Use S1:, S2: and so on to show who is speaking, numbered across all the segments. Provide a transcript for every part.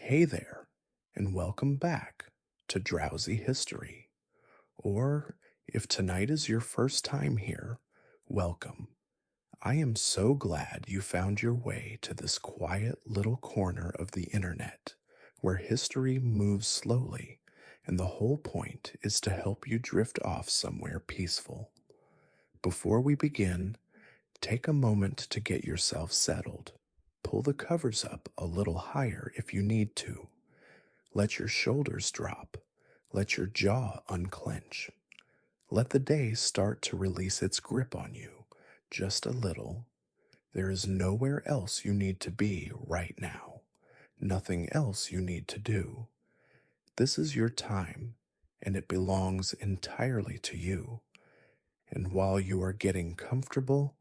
S1: Hey there, and welcome back to Drowsy History. Or, if tonight is your first time here, welcome. I am so glad you found your way to this quiet little corner of the internet where history moves slowly, and the whole point is to help you drift off somewhere peaceful. Before we begin, take a moment to get yourself settled. Pull the covers up a little higher if you need to. Let your shoulders drop. Let your jaw unclench. Let the day start to release its grip on you, just a little. There is nowhere else you need to be right now. Nothing else you need to do. This is your time, and it belongs entirely to you. And while you are getting comfortable,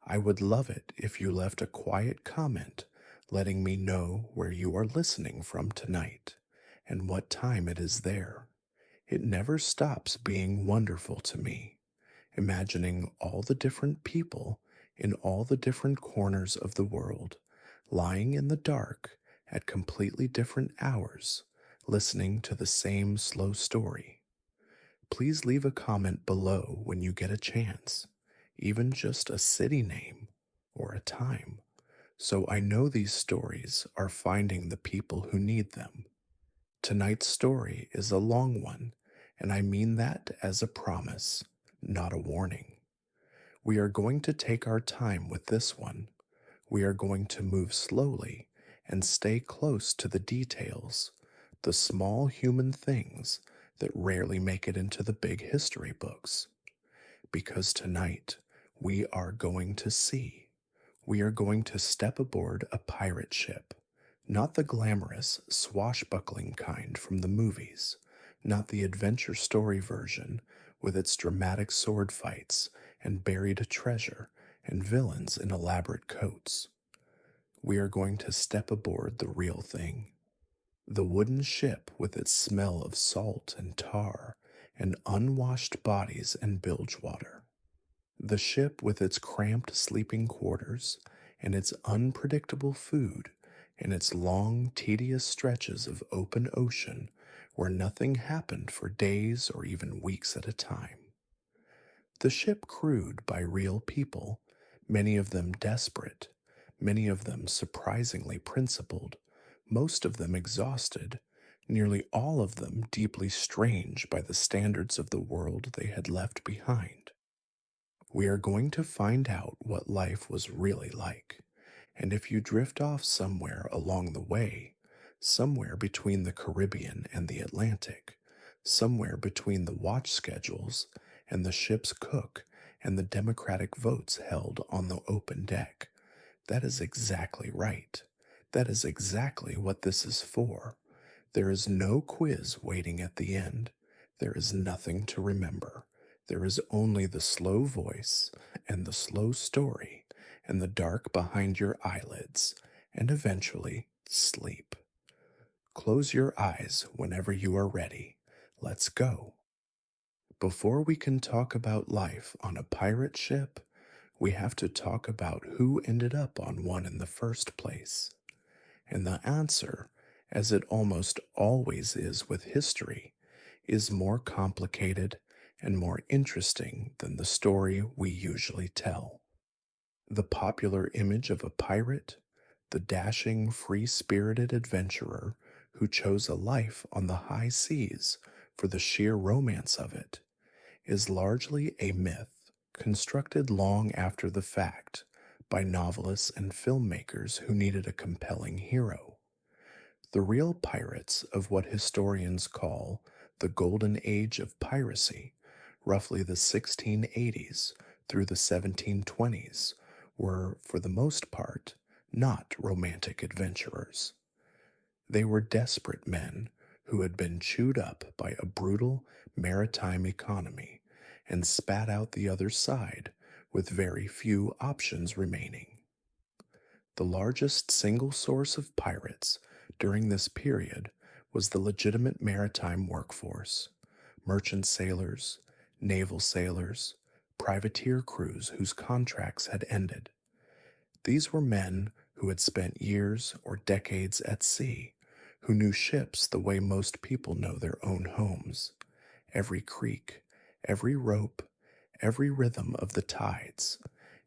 S1: I would love it if you left a quiet comment letting me know where you are listening from tonight and what time it is there. It never stops being wonderful to me, imagining all the different people in all the different corners of the world, lying in the dark at completely different hours, listening to the same slow story. Please leave a comment below when you get a chance, even just a city name or a time, so I know these stories are finding the people who need them. Tonight's story is a long one, and I mean that as a promise, not a warning. We are going to take our time with this one. We are going to move slowly and stay close to the details, the small human things that rarely make it into the big history books. Because tonight, we are going to see. We are going to step aboard a pirate ship. Not the glamorous, swashbuckling kind from the movies, not the adventure story version with its dramatic sword fights and buried treasure and villains in elaborate coats. We are going to step aboard the real thing. The wooden ship with its smell of salt and tar and unwashed bodies and bilge water. The ship with its cramped sleeping quarters and its unpredictable food and its long, tedious stretches of open ocean where nothing happened for days or even weeks at a time. The ship crewed by real people, many of them desperate, many of them surprisingly principled, most of them exhausted, nearly all of them deeply strange by the standards of the world they had left behind. We are going to find out what life was really like, and if you drift off somewhere along the way, somewhere between the Caribbean and the Atlantic, somewhere between the watch schedules and the ship's cook and the democratic votes held on the open deck, that is exactly right. That is exactly what this is for. There is no quiz waiting at the end. There is nothing to remember. There is only the slow voice and the slow story and the dark behind your eyelids, and eventually sleep. Close your eyes whenever you are ready. Let's go. Before we can talk about life on a pirate ship, we have to talk about who ended up on one in the first place. And the answer, as it almost always is with history, is more complicated and more interesting than the story we usually tell. The popular image of a pirate, the dashing, free-spirited adventurer who chose a life on the high seas for the sheer romance of it, is largely a myth constructed long after the fact by novelists and filmmakers who needed a compelling hero. The real pirates of what historians call the Golden Age of Piracy, roughly the 1680s through the 1720s, were, for the most part, not romantic adventurers. They were desperate men who had been chewed up by a brutal maritime economy and spat out the other side with very few options remaining. The largest single source of pirates during this period was the legitimate maritime workforce, merchant sailors, naval sailors, privateer crews whose contracts had ended. These were men who had spent years or decades at sea, who knew ships the way most people know their own homes, every creak, every rope, every rhythm of the tides,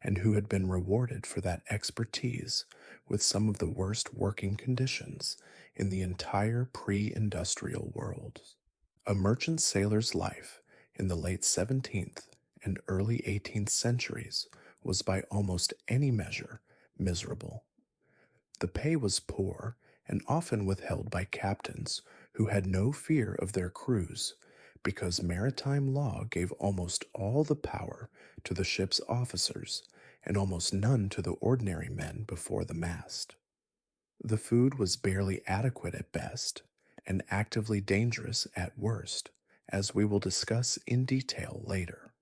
S1: and who had been rewarded for that expertise with some of the worst working conditions in the entire pre-industrial world. A merchant sailor's life in the late 17th and early 18th centuries was by almost any measure miserable. The pay was poor and often withheld by captains who had no fear of their crews because maritime law gave almost all the power to the ship's officers and almost none to the ordinary men before the mast. The food was barely adequate at best and actively dangerous at worst, as we will discuss in detail later.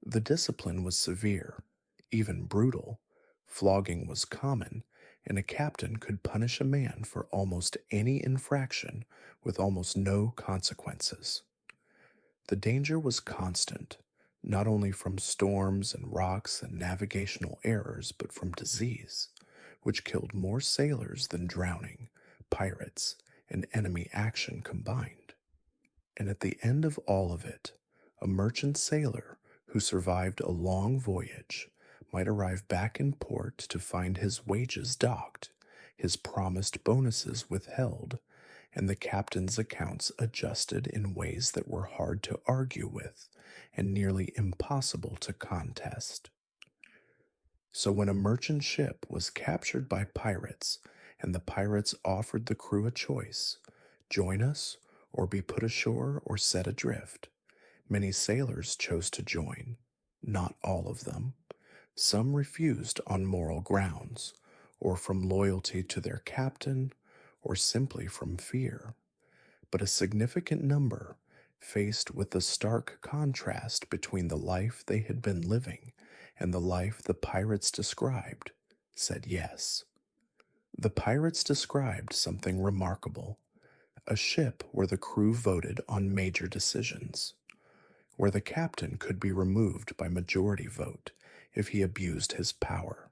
S1: The discipline was severe, even brutal. Flogging was common, and a captain could punish a man for almost any infraction with almost no consequences. The danger was constant, not only from storms and rocks and navigational errors, but from disease, which killed more sailors than drowning, pirates, and enemy action combined. And at the end of all of it, a merchant sailor who survived a long voyage might arrive back in port to find his wages docked, his promised bonuses withheld, and the captain's accounts adjusted in ways that were hard to argue with and nearly impossible to contest. So when a merchant ship was captured by pirates and the pirates offered the crew a choice, join us or be put ashore or set adrift, many sailors chose to join, not all of them. Some refused on moral grounds, or from loyalty to their captain, or simply from fear. But a significant number, faced with the stark contrast between the life they had been living and the life the pirates described, said yes. The pirates described something remarkable: a ship where the crew voted on major decisions, where the captain could be removed by majority vote if he abused his power,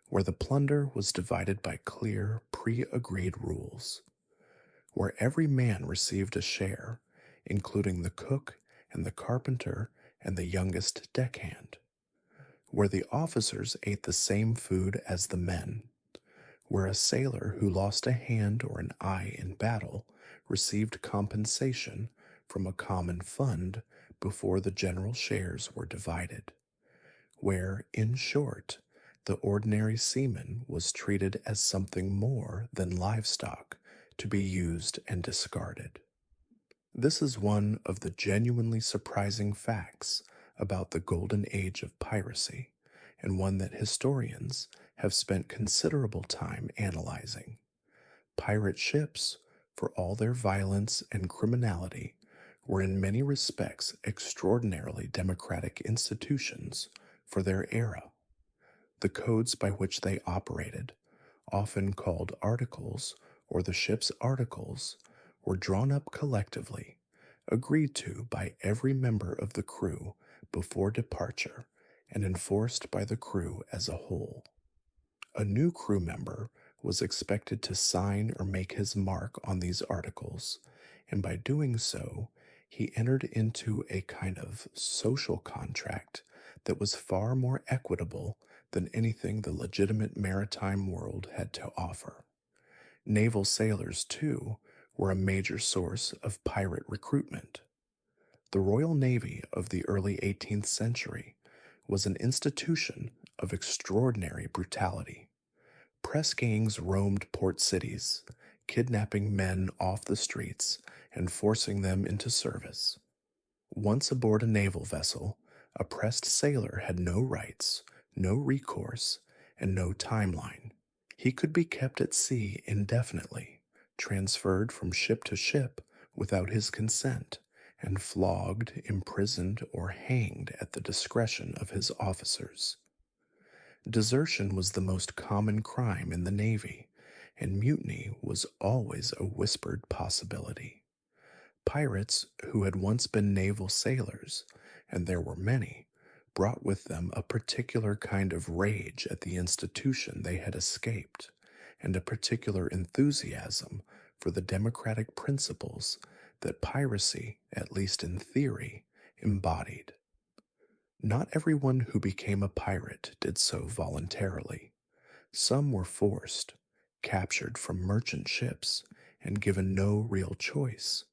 S1: where the plunder was divided by clear, pre-agreed rules, where every man received a share, including the cook and the carpenter and the youngest deckhand, where the officers ate the same food as the men, where a sailor who lost a hand or an eye in battle received compensation from a common fund before the general shares were divided, where, in short, the ordinary seaman was treated as something more than livestock to be used and discarded. This is one of the genuinely surprising facts about the Golden Age of Piracy, and one that historians have spent considerable time analyzing. Pirate ships, for all their violence and criminality, were in many respects extraordinarily democratic institutions for their era. The codes by which they operated, often called articles or the ship's articles, were drawn up collectively, agreed to by every member of the crew before departure, and enforced by the crew as a whole. A new crew member was expected to sign or make his mark on these articles, and by doing so, he entered into a kind of social contract that was far more equitable than anything the legitimate maritime world had to offer. Naval sailors, too, were a major source of pirate recruitment. The Royal Navy of the early 18th century was an institution of extraordinary brutality. Press gangs roamed port cities, kidnapping men off the streets and forcing them into service. Once aboard a naval vessel, a pressed sailor had no rights, no recourse, and no timeline. He could be kept at sea indefinitely, transferred from ship to ship without his consent, and flogged, imprisoned, or hanged at the discretion of his officers. Desertion was the most common crime in the Navy, and mutiny was always a whispered possibility. Pirates who had once been naval sailors, and there were many, brought with them a particular kind of rage at the institution they had escaped, and a particular enthusiasm for the democratic principles that piracy, at least in theory, embodied. Not everyone who became a pirate did so voluntarily. Some were forced, captured from merchant ships, and given no real choice.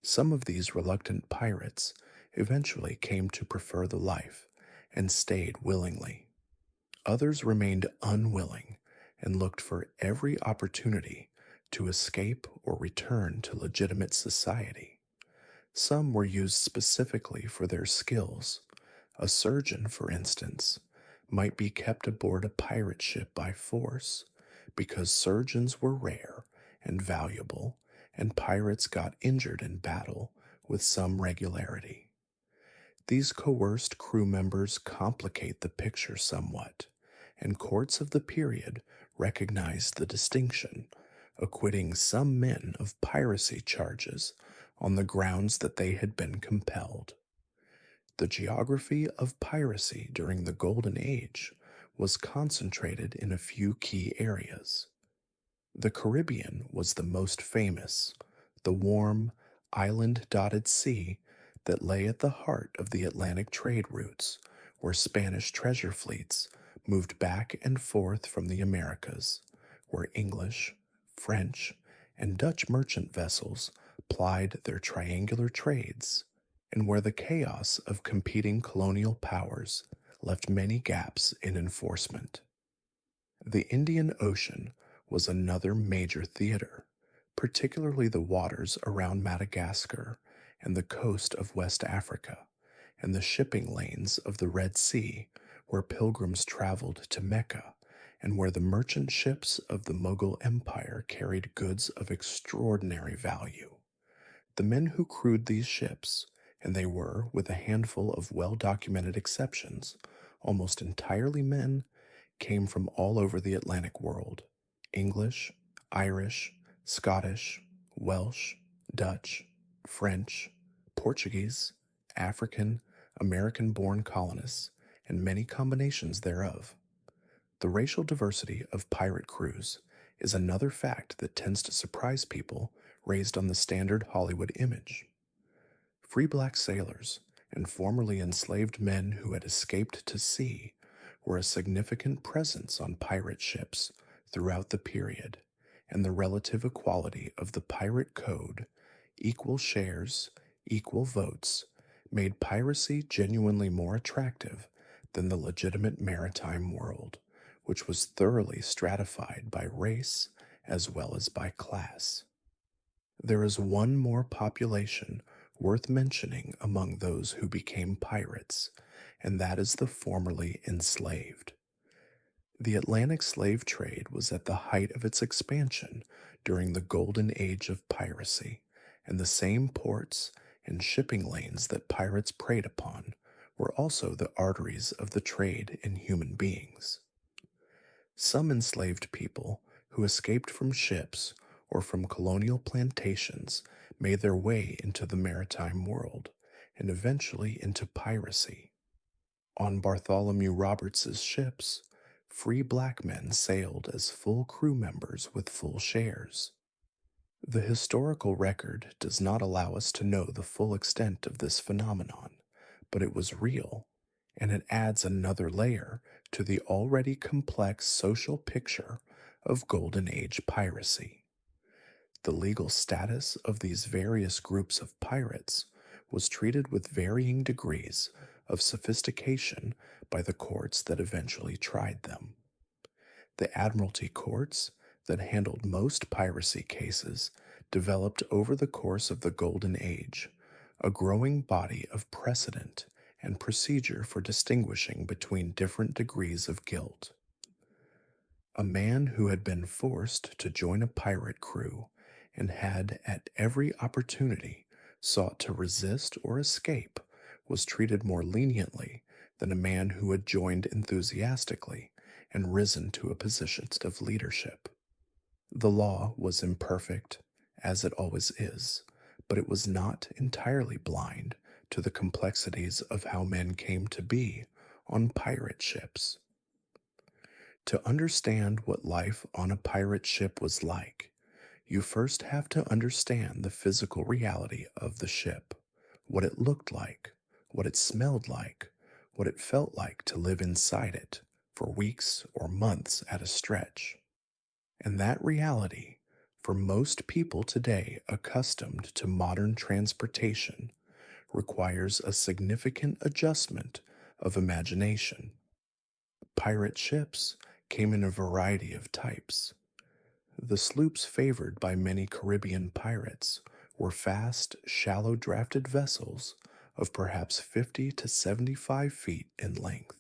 S1: Some of these reluctant pirates eventually came to prefer the life and stayed willingly. Others remained unwilling and looked for every opportunity to escape or return to legitimate society. Some were used specifically for their skills. A surgeon, for instance, might be kept aboard a pirate ship by force because surgeons were rare and valuable, and pirates got injured in battle with some regularity. These coerced crew members complicate the picture somewhat, and courts of the period recognized the distinction, acquitting some men of piracy charges on the grounds that they had been compelled. The geography of piracy during the Golden Age was concentrated in a few key areas. The Caribbean was the most famous, the warm, island dotted sea that lay at the heart of the Atlantic trade routes, where Spanish treasure fleets moved back and forth from the Americas, where English, French, and Dutch merchant vessels plied their triangular trades, and where the chaos of competing colonial powers left many gaps in enforcement. The Indian Ocean was another major theater, particularly the waters around Madagascar and the coast of West Africa, and the shipping lanes of the Red Sea, where pilgrims traveled to Mecca, and where the merchant ships of the Mughal Empire carried goods of extraordinary value. The men who crewed these ships, and they were, with a handful of well documented exceptions, almost entirely men, came from all over the Atlantic world: English, Irish, Scottish, Welsh, Dutch, French, Portuguese, African, American born colonists, and many combinations thereof. The racial diversity of pirate crews is another fact that tends to surprise people raised on the standard Hollywood image. Free black sailors and formerly enslaved men who had escaped to sea were a significant presence on pirate ships throughout the period, and the relative equality of the pirate code, equal shares, equal votes, made piracy genuinely more attractive than the legitimate maritime world, which was thoroughly stratified by race as well as by class. There is one more population worth mentioning among those who became pirates, and that is the formerly enslaved. The Atlantic slave trade was at the height of its expansion during the Golden Age of Piracy, and the same ports and shipping lanes that pirates preyed upon were also the arteries of the trade in human beings. Some enslaved people who escaped from ships or from colonial plantations made their way into the maritime world and eventually into piracy. On Bartholomew Roberts's ships, free black men sailed as full crew members with full shares. The historical record does not allow us to know the full extent of this phenomenon, but it was real, and it adds another layer to the already complex social picture of Golden Age piracy. The legal status of these various groups of pirates was treated with varying degrees of sophistication by the courts that eventually tried them. The admiralty courts that handled most piracy cases developed over the course of the Golden Age a growing body of precedent and procedure for distinguishing between different degrees of guilt. A man who had been forced to join a pirate crew and had at every opportunity sought to resist or escape was treated more leniently than a man who had joined enthusiastically and risen to a position of leadership. The law was imperfect, as it always is, but it was not entirely blind to the complexities of how men came to be on pirate ships. To understand what life on a pirate ship was like, You first have to understand the physical reality of the ship, what it looked like, what it smelled like, what it felt like to live inside it for weeks or months at a stretch. And that reality, for most people today accustomed to modern transportation, requires a significant adjustment of imagination. Pirate ships came in a variety of types. The sloops favored by many Caribbean pirates were fast, shallow drafted vessels of perhaps 50 to 75 feet in length,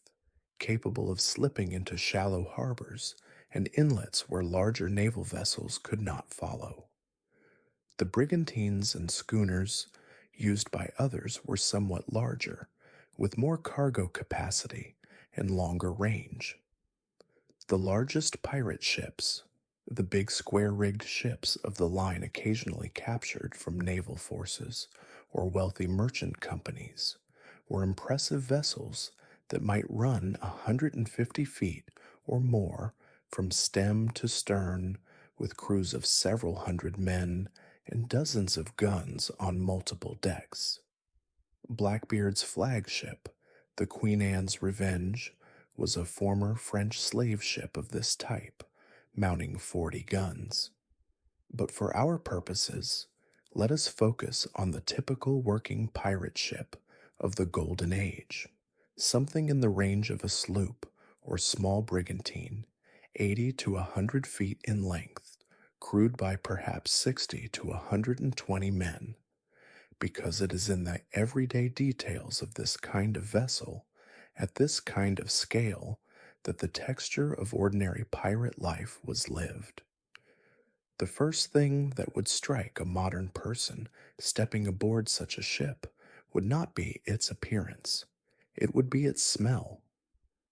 S1: capable of slipping into shallow harbors and inlets where larger naval vessels could not follow. The brigantines and schooners used by others were somewhat larger, with more cargo capacity and longer range. The largest pirate ships, the big square rigged ships of the line occasionally captured from naval forces or wealthy merchant companies, were impressive vessels that might run 150 feet or more from stem to stern, with crews of several hundred men and dozens of guns on multiple decks. Blackbeard's flagship, the Queen Anne's Revenge, was a former French slave ship of this type, mounting 40 guns. But for our purposes, let us focus on the typical working pirate ship of the Golden Age, something in the range of a sloop or small brigantine, 80 to 100 feet in length, crewed by perhaps 60 to 120 men, because it is in the everyday details of this kind of vessel, at this kind of scale, that the texture of ordinary pirate life was lived. The first thing that would strike a modern person stepping aboard such a ship would not be its appearance, it would be its smell.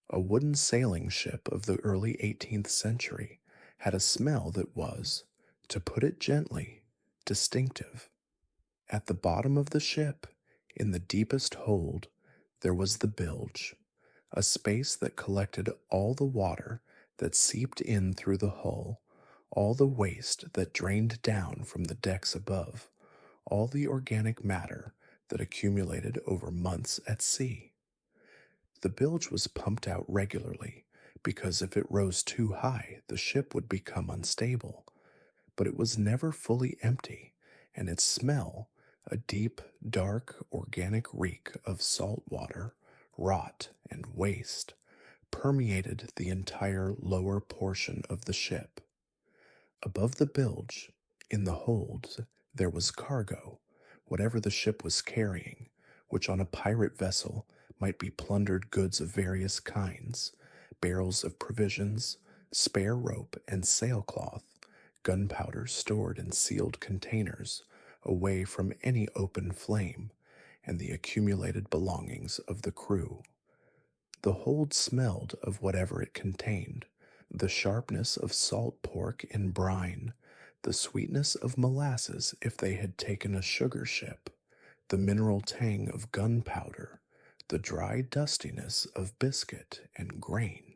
S1: A wooden sailing ship of the early 18th century had a smell that was, to put it gently, distinctive. At the bottom of the ship, in the deepest hold, there was the bilge, a space that collected all the water that seeped in through the hull, all the waste that drained down from the decks above, all the organic matter that accumulated over months at sea. The bilge was pumped out regularly because if it rose too high, the ship would become unstable, but it was never fully empty, and its smell, a deep, dark, organic reek of salt water, rot, and waste, permeated the entire lower portion of the ship. Above the bilge, in the holds, there was cargo, whatever the ship was carrying, which on a pirate vessel might be plundered goods of various kinds, barrels of provisions, spare rope and sailcloth, gunpowder stored in sealed containers away from any open flame, and the accumulated belongings of the crew. The hold smelled of whatever it contained, the sharpness of salt pork in brine, the sweetness of molasses if they had taken a sugar ship, the mineral tang of gunpowder, the dry dustiness of biscuit and grain.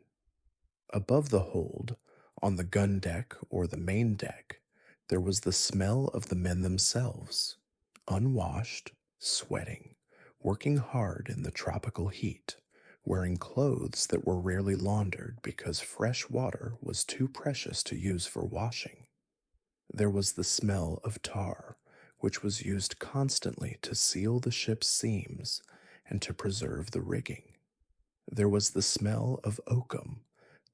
S1: Above the hold, on the gun deck or the main deck, there was the smell of the men themselves, unwashed, sweating, working hard in the tropical heat, wearing clothes that were rarely laundered because fresh water was too precious to use for washing. There was the smell of tar, which was used constantly to seal the ship's seams and to preserve the rigging. There was the smell of oakum,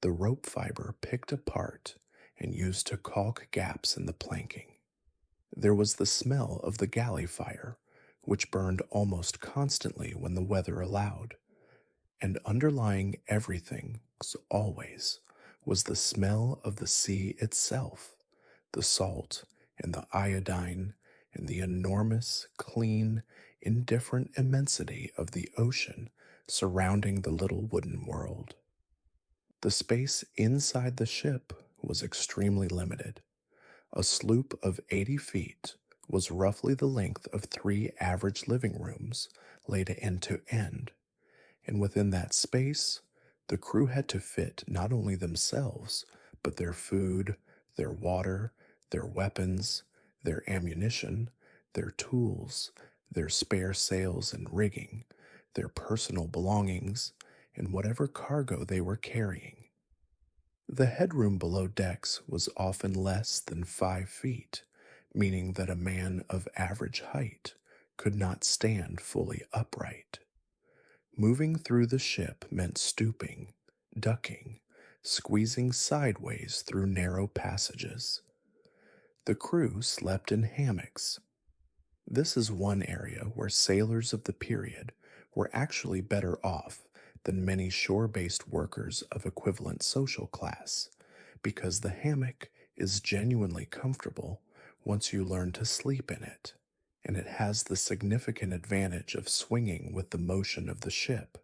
S1: the rope fiber picked apart and used to caulk gaps in the planking. There was the smell of the galley fire, which burned almost constantly when the weather allowed. And underlying everything, always, was the smell of the sea itself, the salt and the iodine and the enormous, clean, indifferent immensity of the ocean surrounding the little wooden world. The space inside the ship was extremely limited. A sloop of 80 feet was roughly the length of 3 average living rooms laid end to end, and within that space, the crew had to fit not only themselves, but their food, their water, their weapons, their ammunition, their tools, their spare sails and rigging, their personal belongings, and whatever cargo they were carrying. The headroom below decks was often less than 5 feet, meaning that a man of average height could not stand fully upright. Moving through the ship meant stooping, ducking, squeezing sideways through narrow passages. The crew slept in hammocks. This is one area where sailors of the period were actually better off than many shore based workers of equivalent social class, because the hammock is genuinely comfortable once you learn to sleep in it, and it has the significant advantage of swinging with the motion of the ship,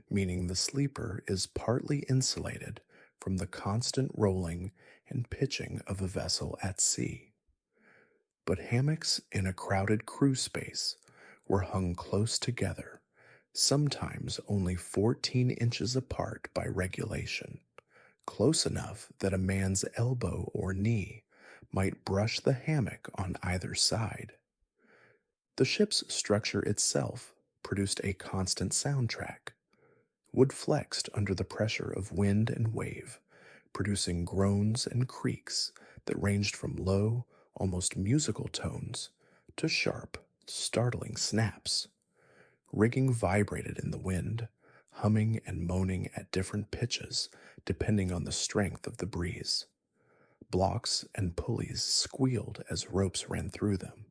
S1: meaning the sleeper is partly insulated from the constant rolling and pitching of a vessel at sea. But hammocks in a crowded crew space were hung close together, sometimes only 14 inches apart by regulation, close enough that a man's elbow or knee might brush the hammock on either side. The ship's structure itself produced a constant soundtrack. Wood flexed under the pressure of wind and wave, producing groans and creaks that ranged from low, almost musical tones to sharp, startling snaps. Rigging vibrated in the wind, humming and moaning at different pitches depending on the strength of the breeze. Blocks and pulleys squealed as ropes ran through them.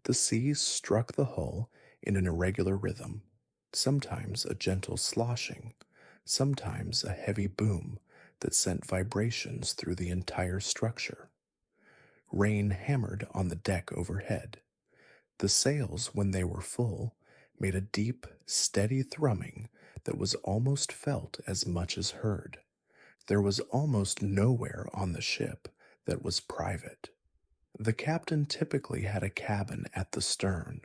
S1: The sea struck the hull in an irregular rhythm, sometimes a gentle sloshing, sometimes a heavy boom that sent vibrations through the entire structure. Rain hammered on the deck overhead. The sails, when they were full, made a deep, steady thrumming that was almost felt as much as heard. There was almost nowhere on the ship that was private. The captain typically had a cabin at the stern,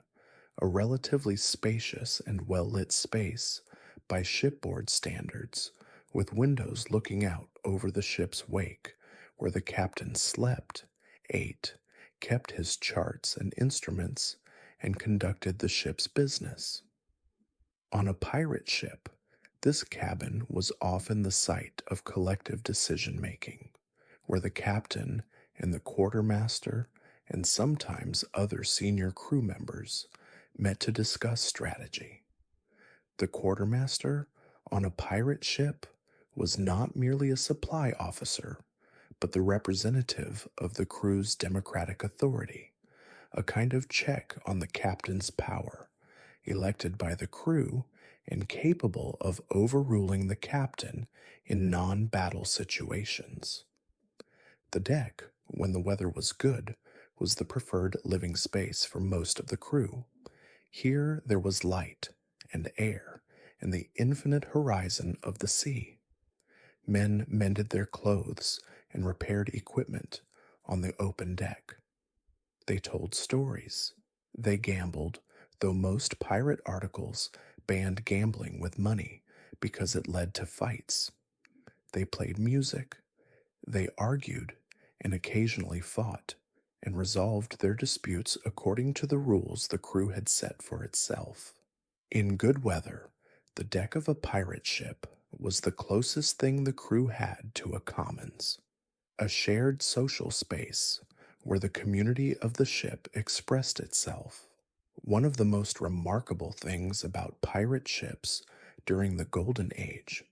S1: a relatively spacious and well-lit space by shipboard standards, with windows looking out over the ship's wake, where the captain slept, ate, kept his charts and instruments, and conducted the ship's business. On a pirate ship, this cabin was often the site of collective decision-making, where the captain and the quartermaster and sometimes other senior crew members met to discuss strategy. The quartermaster on a pirate ship was not merely a supply officer, but the representative of the crew's democratic authority, a kind of check on the captain's power, elected by the crew and capable of overruling the captain in non-battle situations. The deck, when the weather was good, was the preferred living space for most of the crew. Here there was light and air and the infinite horizon of the sea. Men mended their clothes and repaired equipment on the open deck. They told stories. They gambled, though most pirate articles banned gambling with money because it led to fights. They played music. They argued and occasionally fought and resolved their disputes according to the rules the crew had set for itself. In good weather, the deck of a pirate ship was the closest thing the crew had to a commons, a shared social space where the community of the ship expressed itself. One of the most remarkable things about pirate ships during the Golden Age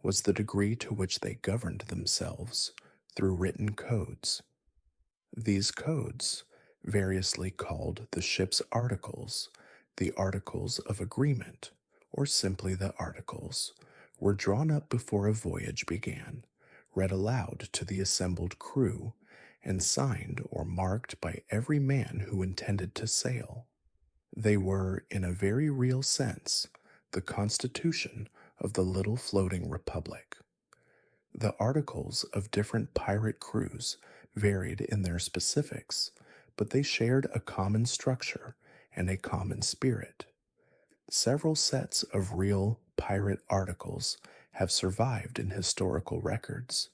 S1: was the degree to which they governed themselves through written codes. These codes, variously called the ship's articles, the Articles of Agreement, or simply the Articles, were drawn up before a voyage began, read aloud to the assembled crew, and signed or marked by every man who intended to sail. They were, in a very real sense, the constitution of the little floating republic. The articles of different pirate crews varied in their specifics, but they shared a common structure and a common spirit. Several sets of real pirate articles have survived in historical records,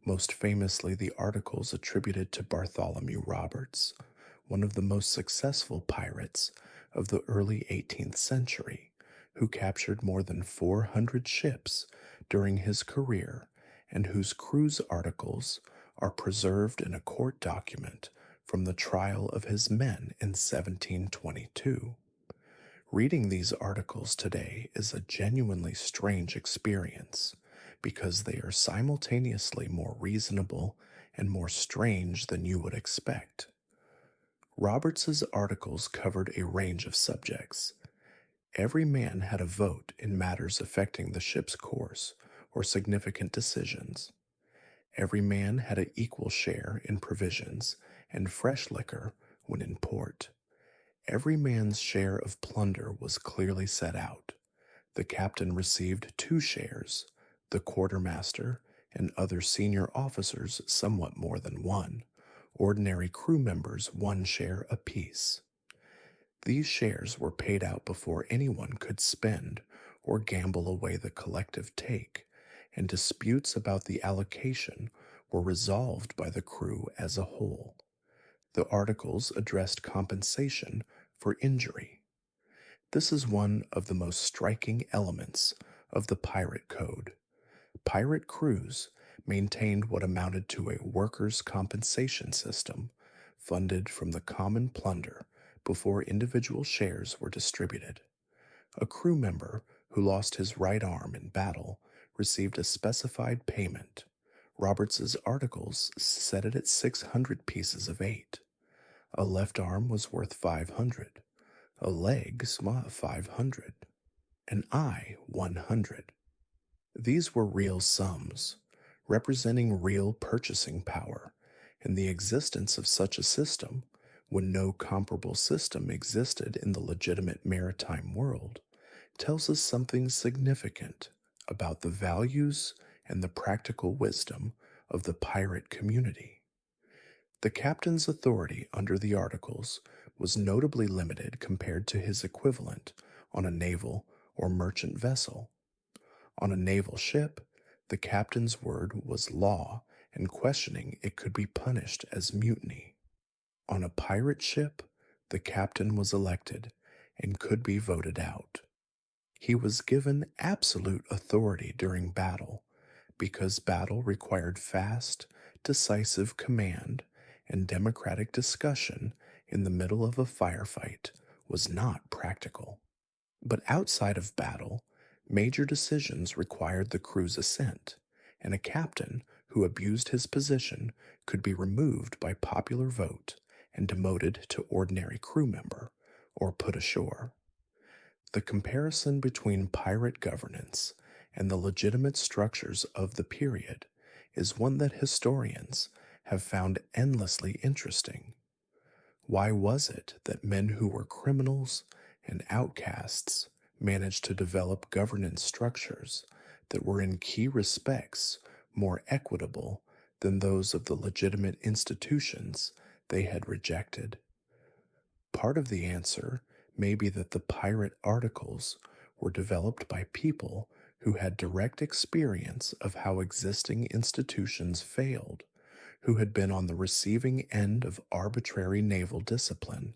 S1: most famously the articles attributed to Bartholomew Roberts, one of the most successful pirates of the early 18th century, who captured more than 400 ships during his career and whose cruise articles are preserved in a court document from the trial of his men in 1722. Reading these articles today is a genuinely strange experience because they are simultaneously more reasonable and more strange than you would expect. Roberts's articles covered a range of subjects. Every man had a vote in matters affecting the ship's course or significant decisions. Every man had an equal share in provisions and fresh liquor when in port. Every man's share of plunder was clearly set out. The captain received 2 shares, the quartermaster and other senior officers somewhat more than 1, ordinary crew members 1 share apiece. These shares were paid out before anyone could spend or gamble away the collective take, and disputes about the allocation were resolved by the crew as a whole. The articles addressed compensation for injury. This is one of the most striking elements of the pirate code. Pirate crews maintained what amounted to a workers' compensation system funded from the common plunder before individual shares were distributed. A crew member who lost his right arm in battle received a specified payment. Roberts's articles set it at 600 pieces of 8. A left arm was worth 500, a leg 500, an eye 100. These were real sums, representing real purchasing power, and the existence of such a system, when no comparable system existed in the legitimate maritime world, tells us something significant about the values and the practical wisdom of the pirate community. The captain's authority under the articles was notably limited compared to his equivalent on a naval or merchant vessel. On a naval ship, the captain's word was law, and questioning it could be punished as mutiny. On a pirate ship, the captain was elected and could be voted out. He was given absolute authority during battle, because battle required fast, decisive command, and democratic discussion in the middle of a firefight was not practical. But outside of battle, major decisions required the crew's assent, and a captain who abused his position could be removed by popular vote and demoted to ordinary crew member or put ashore. The comparison between pirate governance and the legitimate structures of the period is one that historians have found endlessly interesting. Why was it that men who were criminals and outcasts managed to develop governance structures that were in key respects more equitable than those of the legitimate institutions they had rejected? Part of the answer may be that the pirate articles were developed by people who had direct experience of how existing institutions failed, who had been on the receiving end of arbitrary naval discipline,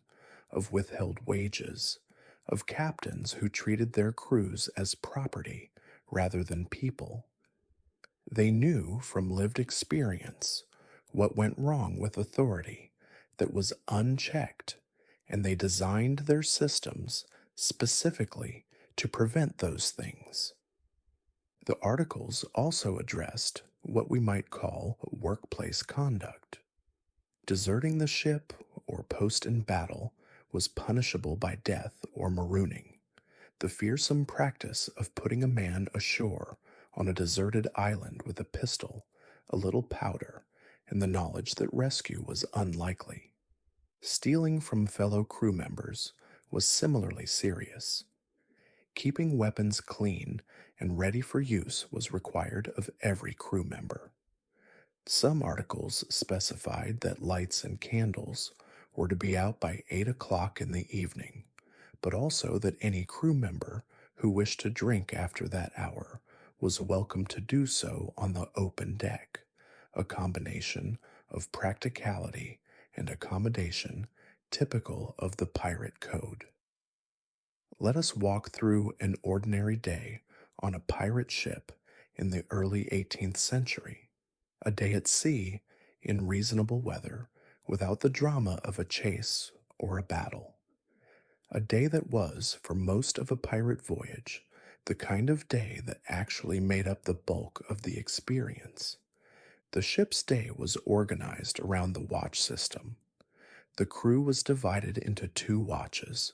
S1: of withheld wages, of captains who treated their crews as property rather than people. They knew from lived experience what went wrong with authority that was unchecked, and they designed their systems specifically to prevent those things. The articles also addressed what we might call workplace conduct. Deserting the ship or post in battle was punishable by death or marooning. The fearsome practice of putting a man ashore on a deserted island with a pistol, a little powder, and the knowledge that rescue was unlikely. Stealing from fellow crew members was similarly serious. Keeping weapons clean and ready for use was required of every crew member. Some articles specified that lights and candles were to be out by 8 o'clock in the evening, but also that any crew member who wished to drink after that hour was welcome to do so on the open deck, a combination of practicality and accommodation typical of the pirate code. Let us walk through an ordinary day on a pirate ship in the early 18th century, a day at sea in reasonable weather without the drama of a chase or a battle. A day that was, for most of a pirate voyage, the kind of day that actually made up the bulk of the experience. The ship's day was organized around the watch system. The crew was divided into two watches,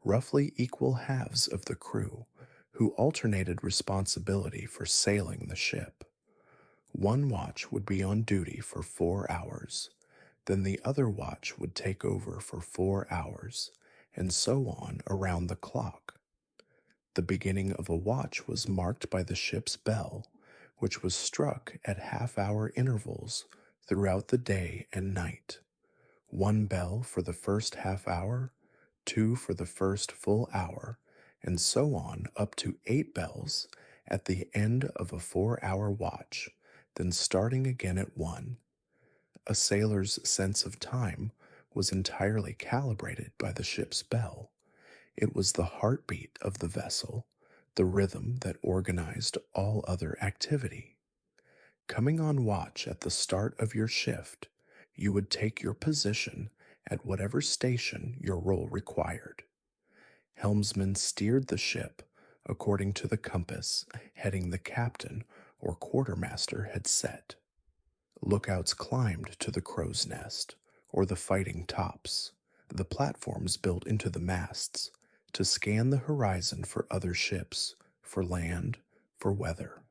S1: roughly equal halves of the crew, who alternated responsibility for sailing the ship. One watch would be on duty for 4 hours, then the other watch would take over for 4 hours, and so on around the clock. The beginning of a watch was marked by the ship's bell, which was struck at half-hour intervals throughout the day and night. One bell for the first half hour, two for the first full hour, and so on up to 8 bells at the end of a 4-hour watch, then starting again at 1. A sailor's sense of time was entirely calibrated by the ship's bell. It was the heartbeat of the vessel, the rhythm that organized all other activity. Coming on watch at the start of your shift, you would take your position at whatever station your role required. Helmsmen steered the ship according to the compass heading the captain or quartermaster had set. Lookouts climbed to the crow's nest or the fighting tops, the platforms built into the masts, to scan the horizon for other ships, for land, for weather.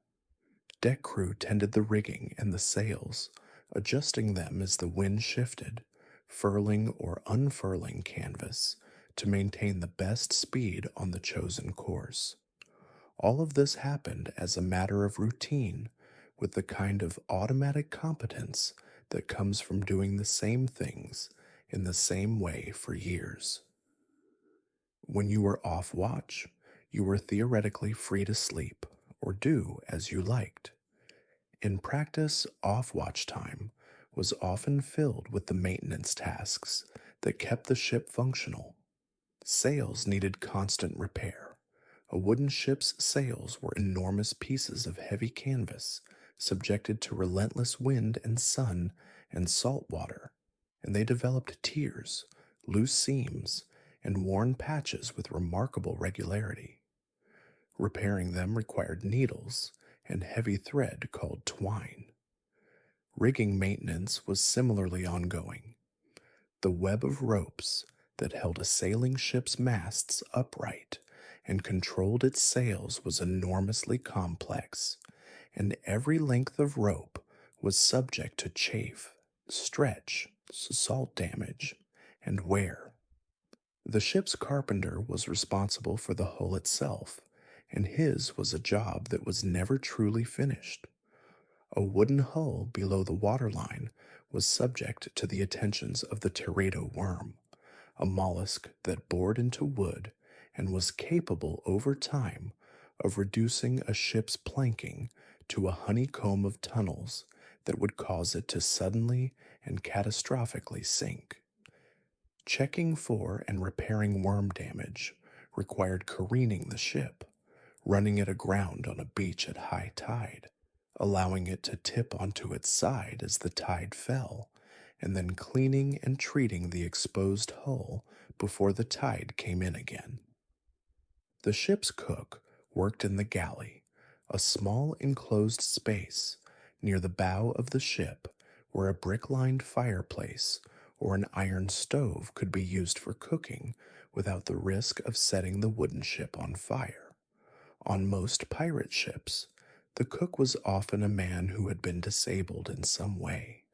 S1: Deck crew tended the rigging and the sails, adjusting them as the wind shifted, furling or unfurling canvas to maintain the best speed on the chosen course. All of this happened as a matter of routine, with the kind of automatic competence that comes from doing the same things in the same way for years. When you were off watch, you were theoretically free to sleep or do as you liked. In practice, off watch time was often filled with the maintenance tasks that kept the ship functional. Sails needed constant repair. A wooden ship's sails were enormous pieces of heavy canvas subjected to relentless wind and sun and salt water, and they developed tears, loose seams, and worn patches with remarkable regularity. Repairing them required needles and heavy thread called twine. Rigging maintenance was similarly ongoing. The web of ropes that held a sailing ship's masts upright and controlled its sails was enormously complex, and every length of rope was subject to chafe, stretch, salt damage, and wear. The ship's carpenter was responsible for the hull itself, and his was a job that was never truly finished. A wooden hull below the waterline was subject to the attentions of the teredo worm, a mollusk that bored into wood and was capable over time of reducing a ship's planking to a honeycomb of tunnels that would cause it to suddenly and catastrophically sink. Checking for and repairing worm damage required careening the ship, running it aground on a beach at high tide, allowing it to tip onto its side as the tide fell, and then cleaning and treating the exposed hull before the tide came in again. The ship's cook worked in the galley, a small enclosed space near the bow of the ship where a brick-lined fireplace or an iron stove could be used for cooking without the risk of setting the wooden ship on fire. On most pirate ships, the cook was often a man who had been disabled in some way,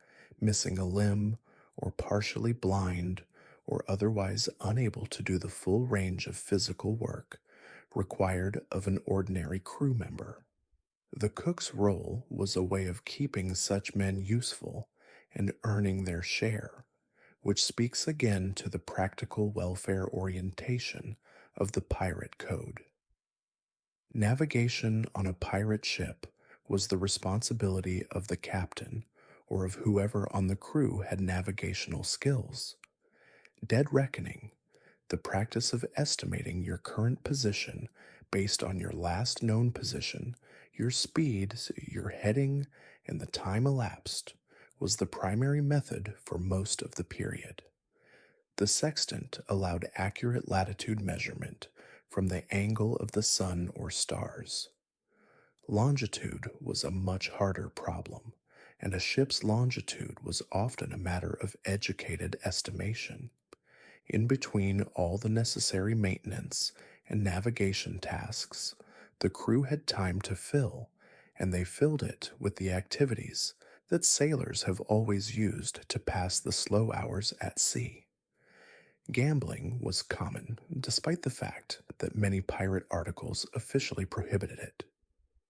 S1: missing a limb, or partially blind, or otherwise unable to do the full range of physical work required of an ordinary crew member. The cook's role was a way of keeping such men useful and earning their share, which speaks again to the practical welfare orientation of the pirate code. Navigation on a pirate ship was the responsibility of the captain or of whoever on the crew had navigational skills. Dead reckoning, the practice of estimating your current position based on your last known position, your speed, your heading, and the time elapsed, was the primary method for most of the period. The sextant allowed accurate latitude measurement from the angle of the sun or stars. Longitude was a much harder problem, and a ship's longitude was often a matter of educated estimation. In between all the necessary maintenance and navigation tasks, the crew had time to fill, and they filled it with the activities that sailors have always used to pass the slow hours at sea. Gambling was common, despite the fact that many pirate articles officially prohibited it.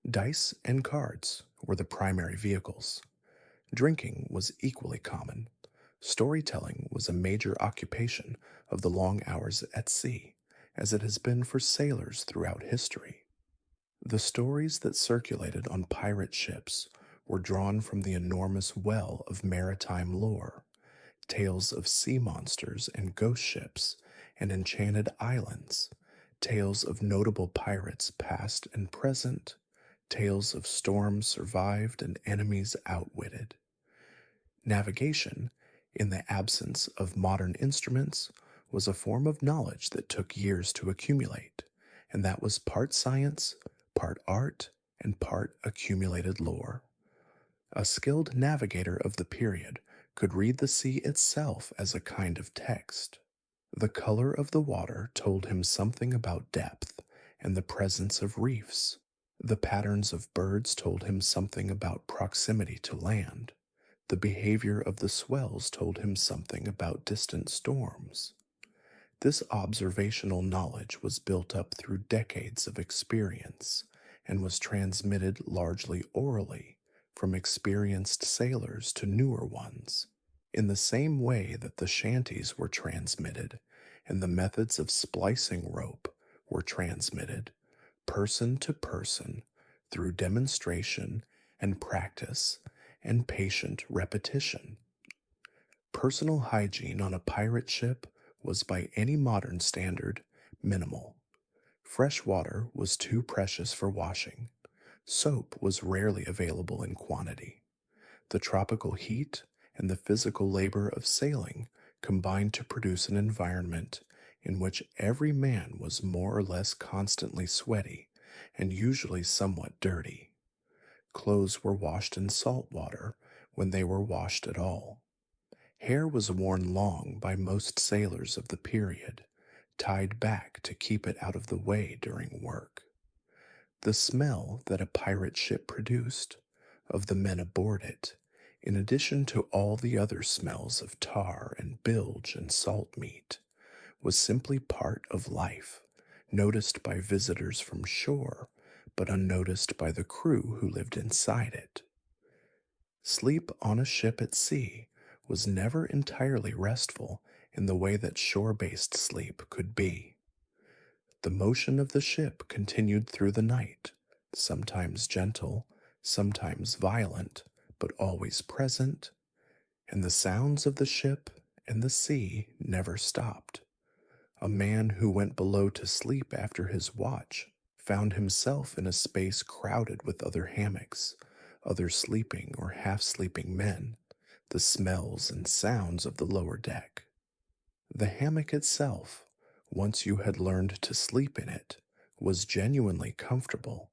S1: Dice and cards were the primary vehicles. Drinking was equally common. Storytelling was a major occupation of the long hours at sea, as it has been for sailors throughout history. The stories that circulated on pirate ships were drawn from the enormous well of maritime lore, tales of sea monsters and ghost ships and enchanted islands, tales of notable pirates past and present, tales of storms survived and enemies outwitted. Navigation, in the absence of modern instruments, was a form of knowledge that took years to accumulate, and that was part science, part art, and part accumulated lore. A skilled navigator of the period could read the sea itself as a kind of text. The color of the water told him something about depth and the presence of reefs. The patterns of birds told him something about proximity to land. The behavior of the swells told him something about distant storms. This observational knowledge was built up through decades of experience and was transmitted largely orally from experienced sailors to newer ones, in the same way that the shanties were transmitted and the methods of splicing rope were transmitted, person to person, through demonstration and practice and patient repetition. Personal hygiene on a pirate ship was, by any modern standard, minimal. Fresh water was too precious for washing. Soap was rarely available in quantity. The tropical heat and the physical labor of sailing combined to produce an environment in which every man was more or less constantly sweaty and usually somewhat dirty. Clothes were washed in salt water when they were washed at all. Hair was worn long by most sailors of the period, tied back to keep it out of the way during work. The smell that a pirate ship produced, of the men aboard it, in addition to all the other smells of tar and bilge and salt meat, was simply part of life, noticed by visitors from shore, but unnoticed by the crew who lived inside it. Sleep on a ship at sea was never entirely restful in the way that shore-based sleep could be. The motion of the ship continued through the night, sometimes gentle, sometimes violent, but always present, and the sounds of the ship and the sea never stopped. A man who went below to sleep after his watch found himself in a space crowded with other hammocks, other sleeping or half-sleeping men, the smells and sounds of the lower deck. The hammock itself, once you had learned to sleep in it, was genuinely comfortable.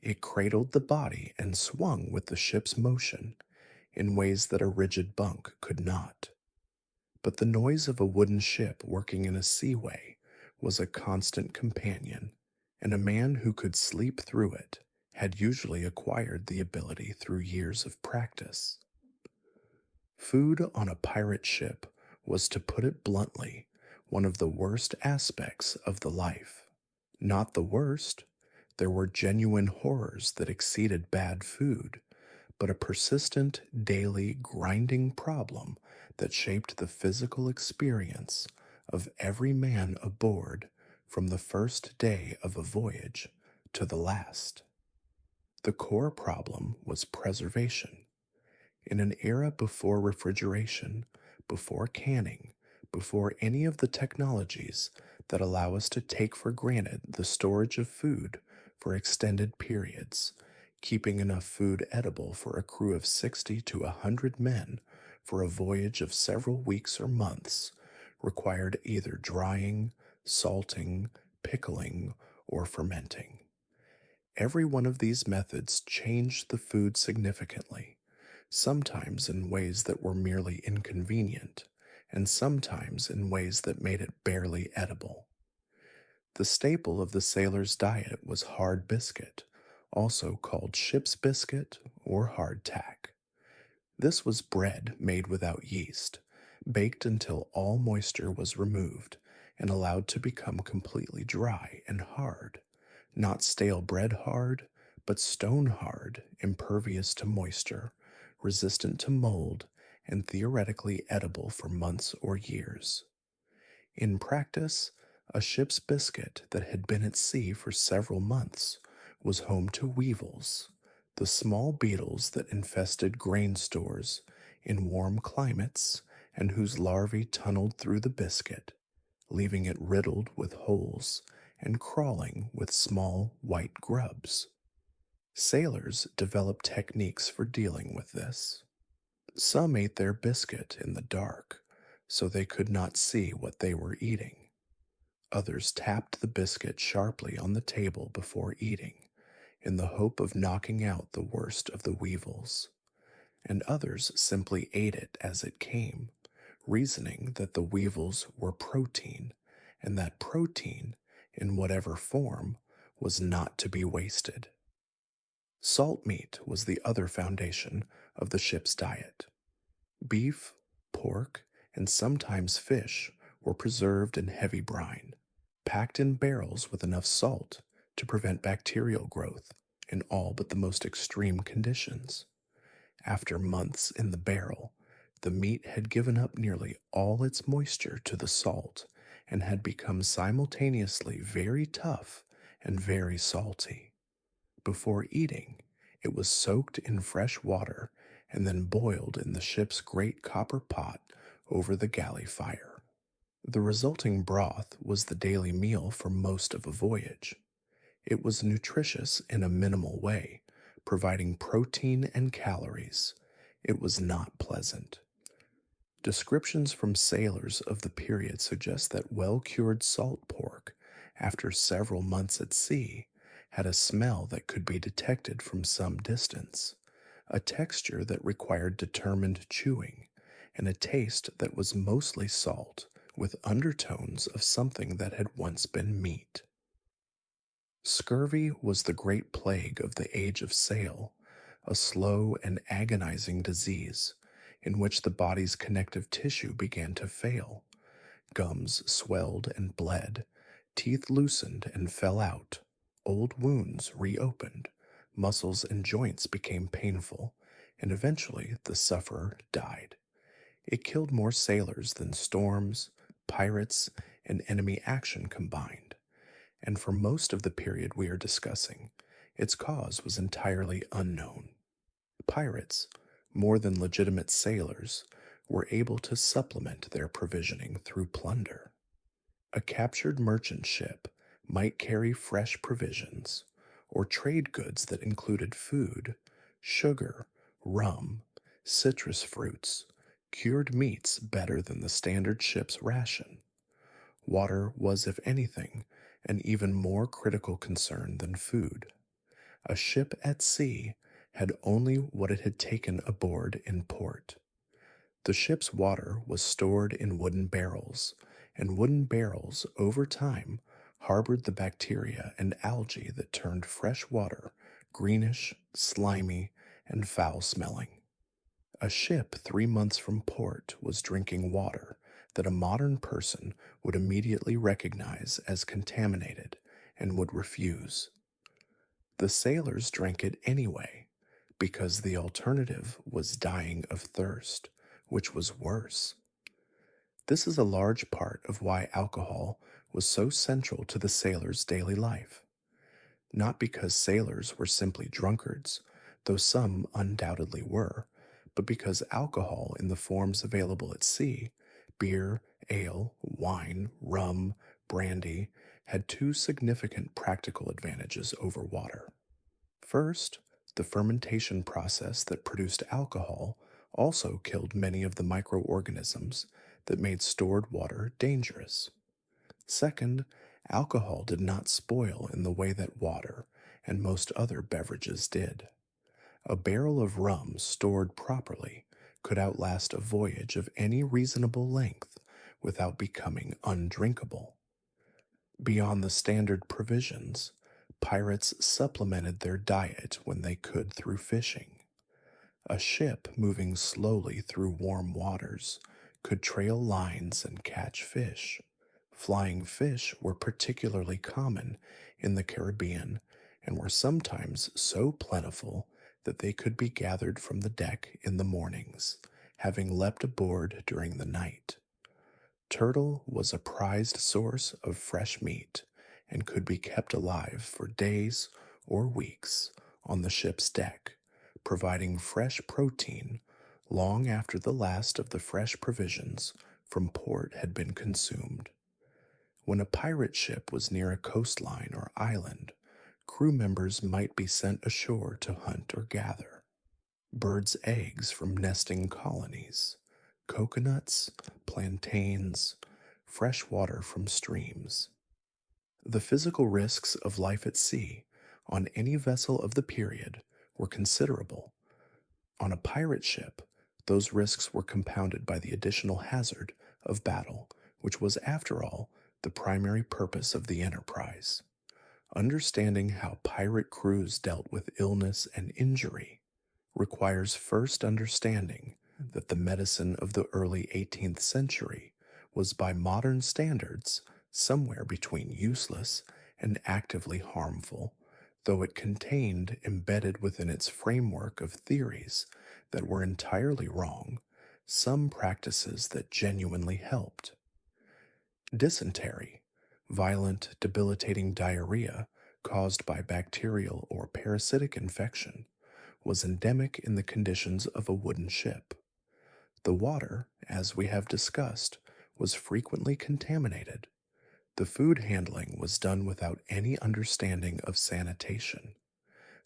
S1: It cradled the body and swung with the ship's motion in ways that a rigid bunk could not. But the noise of a wooden ship working in a seaway was a constant companion, and a man who could sleep through it had usually acquired the ability through years of practice. Food on a pirate ship was, to put it bluntly, one of the worst aspects of the life. Not the worst. There were genuine horrors that exceeded bad food, but a persistent, daily, grinding problem that shaped the physical experience of every man aboard from the first day of a voyage to the last. The core problem was preservation. In an era before refrigeration, before canning, before any of the technologies that allow us to take for granted the storage of food for extended periods, keeping enough food edible for a crew of 60 to 100 men for a voyage of several weeks or months required either drying, salting, pickling, or fermenting. Every one of these methods changed the food significantly, sometimes in ways that were merely inconvenient, and sometimes in ways that made it barely edible. The staple of the sailor's diet was hard biscuit, also called ship's biscuit or hardtack. This was bread made without yeast, baked until all moisture was removed and allowed to become completely dry and hard. Not stale bread hard, but stone hard, impervious to moisture, resistant to mold, and theoretically edible for months or years. In practice, a ship's biscuit that had been at sea for several months was home to weevils, the small beetles that infested grain stores in warm climates and whose larvae tunneled through the biscuit, leaving it riddled with holes and crawling with small white grubs. Sailors developed techniques for dealing with this. Some ate their biscuit in the dark, so they could not see what they were eating. Others tapped the biscuit sharply on the table before eating, in the hope of knocking out the worst of the weevils. And others simply ate it as it came, reasoning that the weevils were protein, and that protein, in whatever form, was not to be wasted. Salt meat was the other foundation of the ship's diet. Beef, pork, and sometimes fish were preserved in heavy brine, packed in barrels with enough salt to prevent bacterial growth in all but the most extreme conditions. After months in the barrel, the meat had given up nearly all its moisture to the salt and had become simultaneously very tough and very salty. Before eating, it was soaked in fresh water and then boiled in the ship's great copper pot over the galley fire. The resulting broth was the daily meal for most of a voyage. It was nutritious in a minimal way, providing protein and calories. It was not pleasant. Descriptions from sailors of the period suggest that well-cured salt pork, after several months at sea, had a smell that could be detected from some distance, a texture that required determined chewing, and a taste that was mostly salt with undertones of something that had once been meat. Scurvy was the great plague of the age of sail, a slow and agonizing disease in which the body's connective tissue began to fail. Gums swelled and bled, teeth loosened and fell out, old wounds reopened, muscles and joints became painful, and eventually the sufferer died. It killed more sailors than storms, pirates, and enemy action combined, and for most of the period we are discussing, its cause was entirely unknown. Pirates, more than legitimate sailors, were able to supplement their provisioning through plunder. A captured merchant ship might carry fresh provisions, or trade goods that included food, sugar, rum, citrus fruits, cured meats better than the standard ship's ration. Water was, if anything, an even more critical concern than food. A ship at sea had only what it had taken aboard in port. The ship's water was stored in wooden barrels, and wooden barrels, over time, harbored the bacteria and algae that turned fresh water greenish, slimy, and foul-smelling. A ship 3 months from port was drinking water that a modern person would immediately recognize as contaminated and would refuse. The sailors drank it anyway, because the alternative was dying of thirst, which was worse. This is a large part of why alcohol was so central to the sailors' daily life. Not because sailors were simply drunkards, though some undoubtedly were, but because alcohol in the forms available at sea, beer, ale, wine, rum, brandy, had two significant practical advantages over water. First, the fermentation process that produced alcohol also killed many of the microorganisms that made stored water dangerous. Second, alcohol did not spoil in the way that water and most other beverages did. A barrel of rum stored properly could outlast a voyage of any reasonable length without becoming undrinkable. Beyond the standard provisions, pirates supplemented their diet when they could through fishing. A ship moving slowly through warm waters could trail lines and catch fish. Flying fish were particularly common in the Caribbean and were sometimes so plentiful that they could be gathered from the deck in the mornings, having leapt aboard during the night. Turtle was a prized source of fresh meat and could be kept alive for days or weeks on the ship's deck, providing fresh protein long after the last of the fresh provisions from port had been consumed. When a pirate ship was near a coastline or island, crew members might be sent ashore to hunt or gather. Birds' eggs from nesting colonies, coconuts, plantains, fresh water from streams. The physical risks of life at sea on any vessel of the period were considerable. On a pirate ship, those risks were compounded by the additional hazard of battle, which was, after all, the primary purpose of the enterprise. Understanding how pirate crews dealt with illness and injury requires first understanding that the medicine of the early 18th century was, by modern standards, somewhere between useless and actively harmful, though it contained embedded within its framework of theories that were entirely wrong some practices that genuinely helped. Dysentery, violent, debilitating diarrhea caused by bacterial or parasitic infection, was endemic in the conditions of a wooden ship. The water, as we have discussed, was frequently contaminated. The food handling was done without any understanding of sanitation.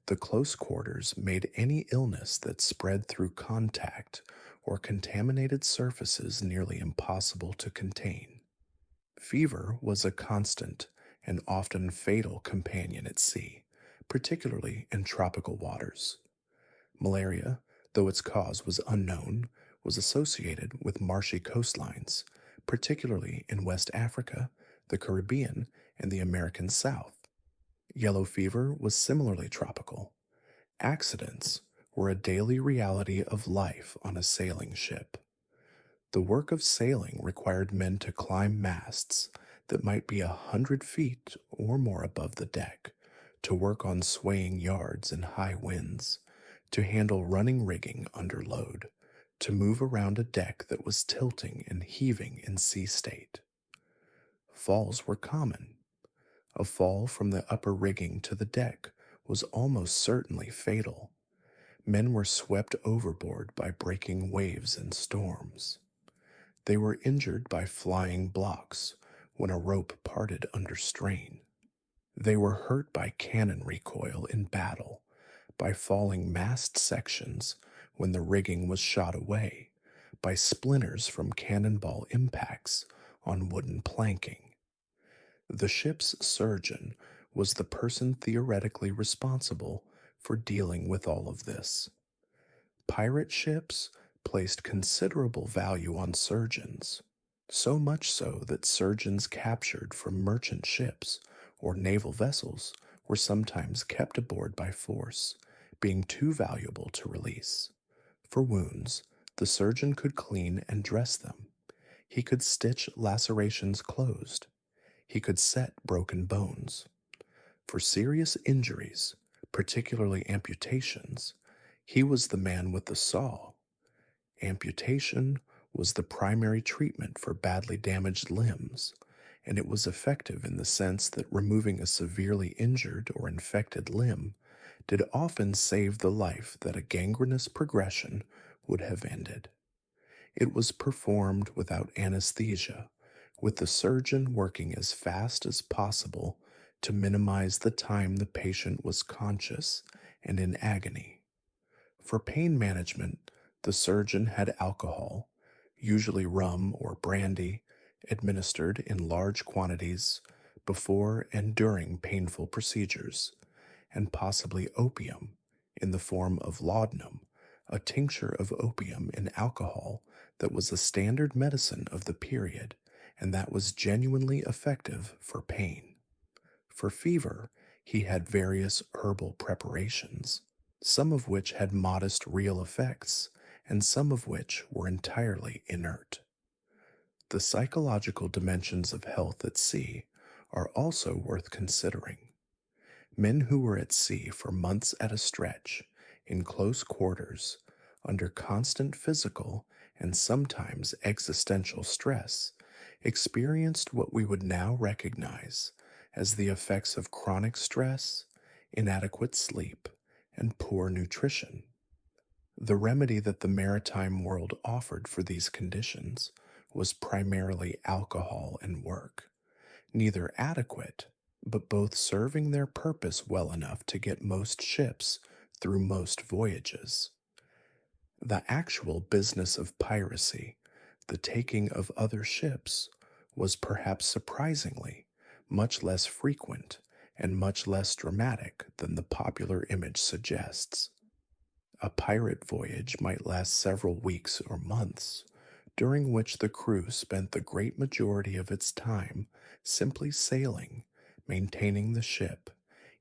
S1: The close quarters made any illness that spread through contact or contaminated surfaces nearly impossible to contain. Fever was a constant and often fatal companion at sea, particularly in tropical waters. Malaria, though its cause was unknown, was associated with marshy coastlines, particularly in West Africa, the Caribbean, and the American South. Yellow fever was similarly tropical. Accidents were a daily reality of life on a sailing ship. The work of sailing required men to climb masts that might be 100 feet or more above the deck, to work on swaying yards in high winds, to handle running rigging under load, to move around a deck that was tilting and heaving in sea state. Falls were common. A fall from the upper rigging to the deck was almost certainly fatal. Men were swept overboard by breaking waves and storms. They were injured by flying blocks when a rope parted under strain. They were hurt by cannon recoil in battle, by falling mast sections when the rigging was shot away, by splinters from cannonball impacts on wooden planking. The ship's surgeon was the person theoretically responsible for dealing with all of this. Pirate ships placed considerable value on surgeons, so much so that surgeons captured from merchant ships or naval vessels were sometimes kept aboard by force, being too valuable to release. For wounds, the surgeon could clean and dress them. He could stitch lacerations closed. He could set broken bones. For serious injuries, particularly amputations, he was the man with the saw. Amputation was the primary treatment for badly damaged limbs, and it was effective in the sense that removing a severely injured or infected limb did often save the life that a gangrenous progression would have ended. It was performed without anesthesia, with the surgeon working as fast as possible to minimize the time the patient was conscious and in agony. For pain management, the surgeon had alcohol, usually rum or brandy, administered in large quantities before and during painful procedures, and possibly opium in the form of laudanum, a tincture of opium in alcohol that was a standard medicine of the period and that was genuinely effective for pain. For fever, he had various herbal preparations, some of which had modest real effects, and some of which were entirely inert. The psychological dimensions of health at sea are also worth considering. Men who were at sea for months at a stretch, in close quarters, under constant physical and sometimes existential stress, experienced what we would now recognize as the effects of chronic stress, inadequate sleep, and poor nutrition. The remedy that the maritime world offered for these conditions was primarily alcohol and work, neither adequate, but both serving their purpose well enough to get most ships through most voyages. The actual business of piracy, the taking of other ships, was perhaps surprisingly much less frequent and much less dramatic than the popular image suggests. A pirate voyage might last several weeks or months, during which the crew spent the great majority of its time simply sailing, maintaining the ship,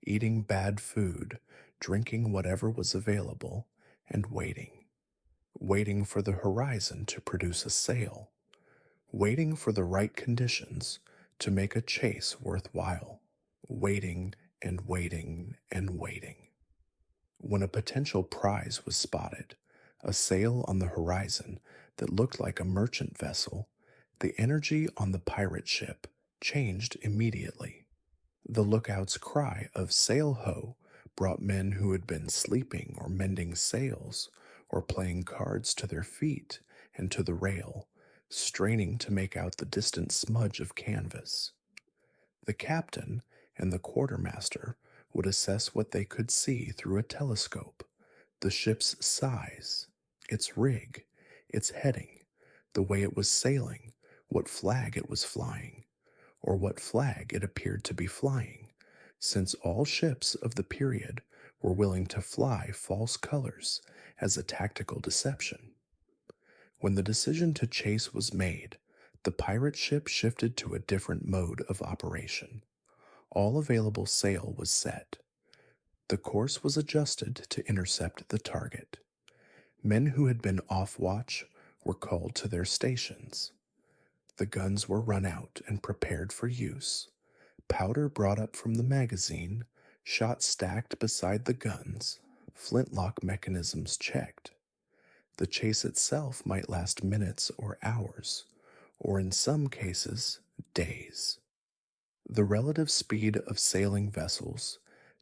S1: eating bad food, drinking whatever was available, and waiting for the horizon to produce a sail, waiting for the right conditions to make a chase worthwhile, waiting and waiting and waiting. When a potential prize was spotted, a sail on the horizon that looked like a merchant vessel, the energy on the pirate ship changed immediately. The lookout's cry of "sail ho" brought men who had been sleeping or mending sails or playing cards to their feet and to the rail, straining to make out the distant smudge of canvas. The captain and the quartermaster would assess what they could see through a telescope: the ship's size, its rig, its heading, the way it was sailing, what flag it was flying, or what flag it appeared to be flying, since all ships of the period were willing to fly false colors as a tactical deception. When the decision to chase was made, the pirate ship shifted to a different mode of operation. All available sail was set. The course was adjusted to intercept the target. Men who had been off watch were called to their stations. The guns were run out and prepared for use, powder brought up from the magazine, shot stacked beside the guns, flintlock mechanisms checked. The chase itself might last minutes or hours, or in some cases, days. The relative speed of sailing vessels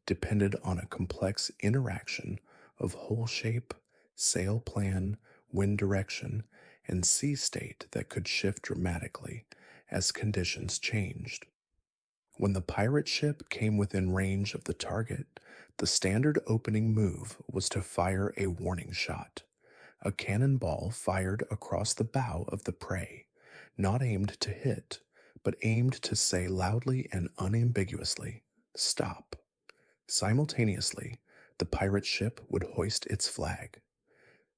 S1: depended on a complex interaction of hull shape, sail plan, wind direction, and sea state that could shift dramatically as conditions changed. When the pirate ship came within range of the target, the standard opening move was to fire a warning shot, a cannonball fired across the bow of the prey, not aimed to hit, but aimed to say loudly and unambiguously, "Stop." Simultaneously, the pirate ship would hoist its flag.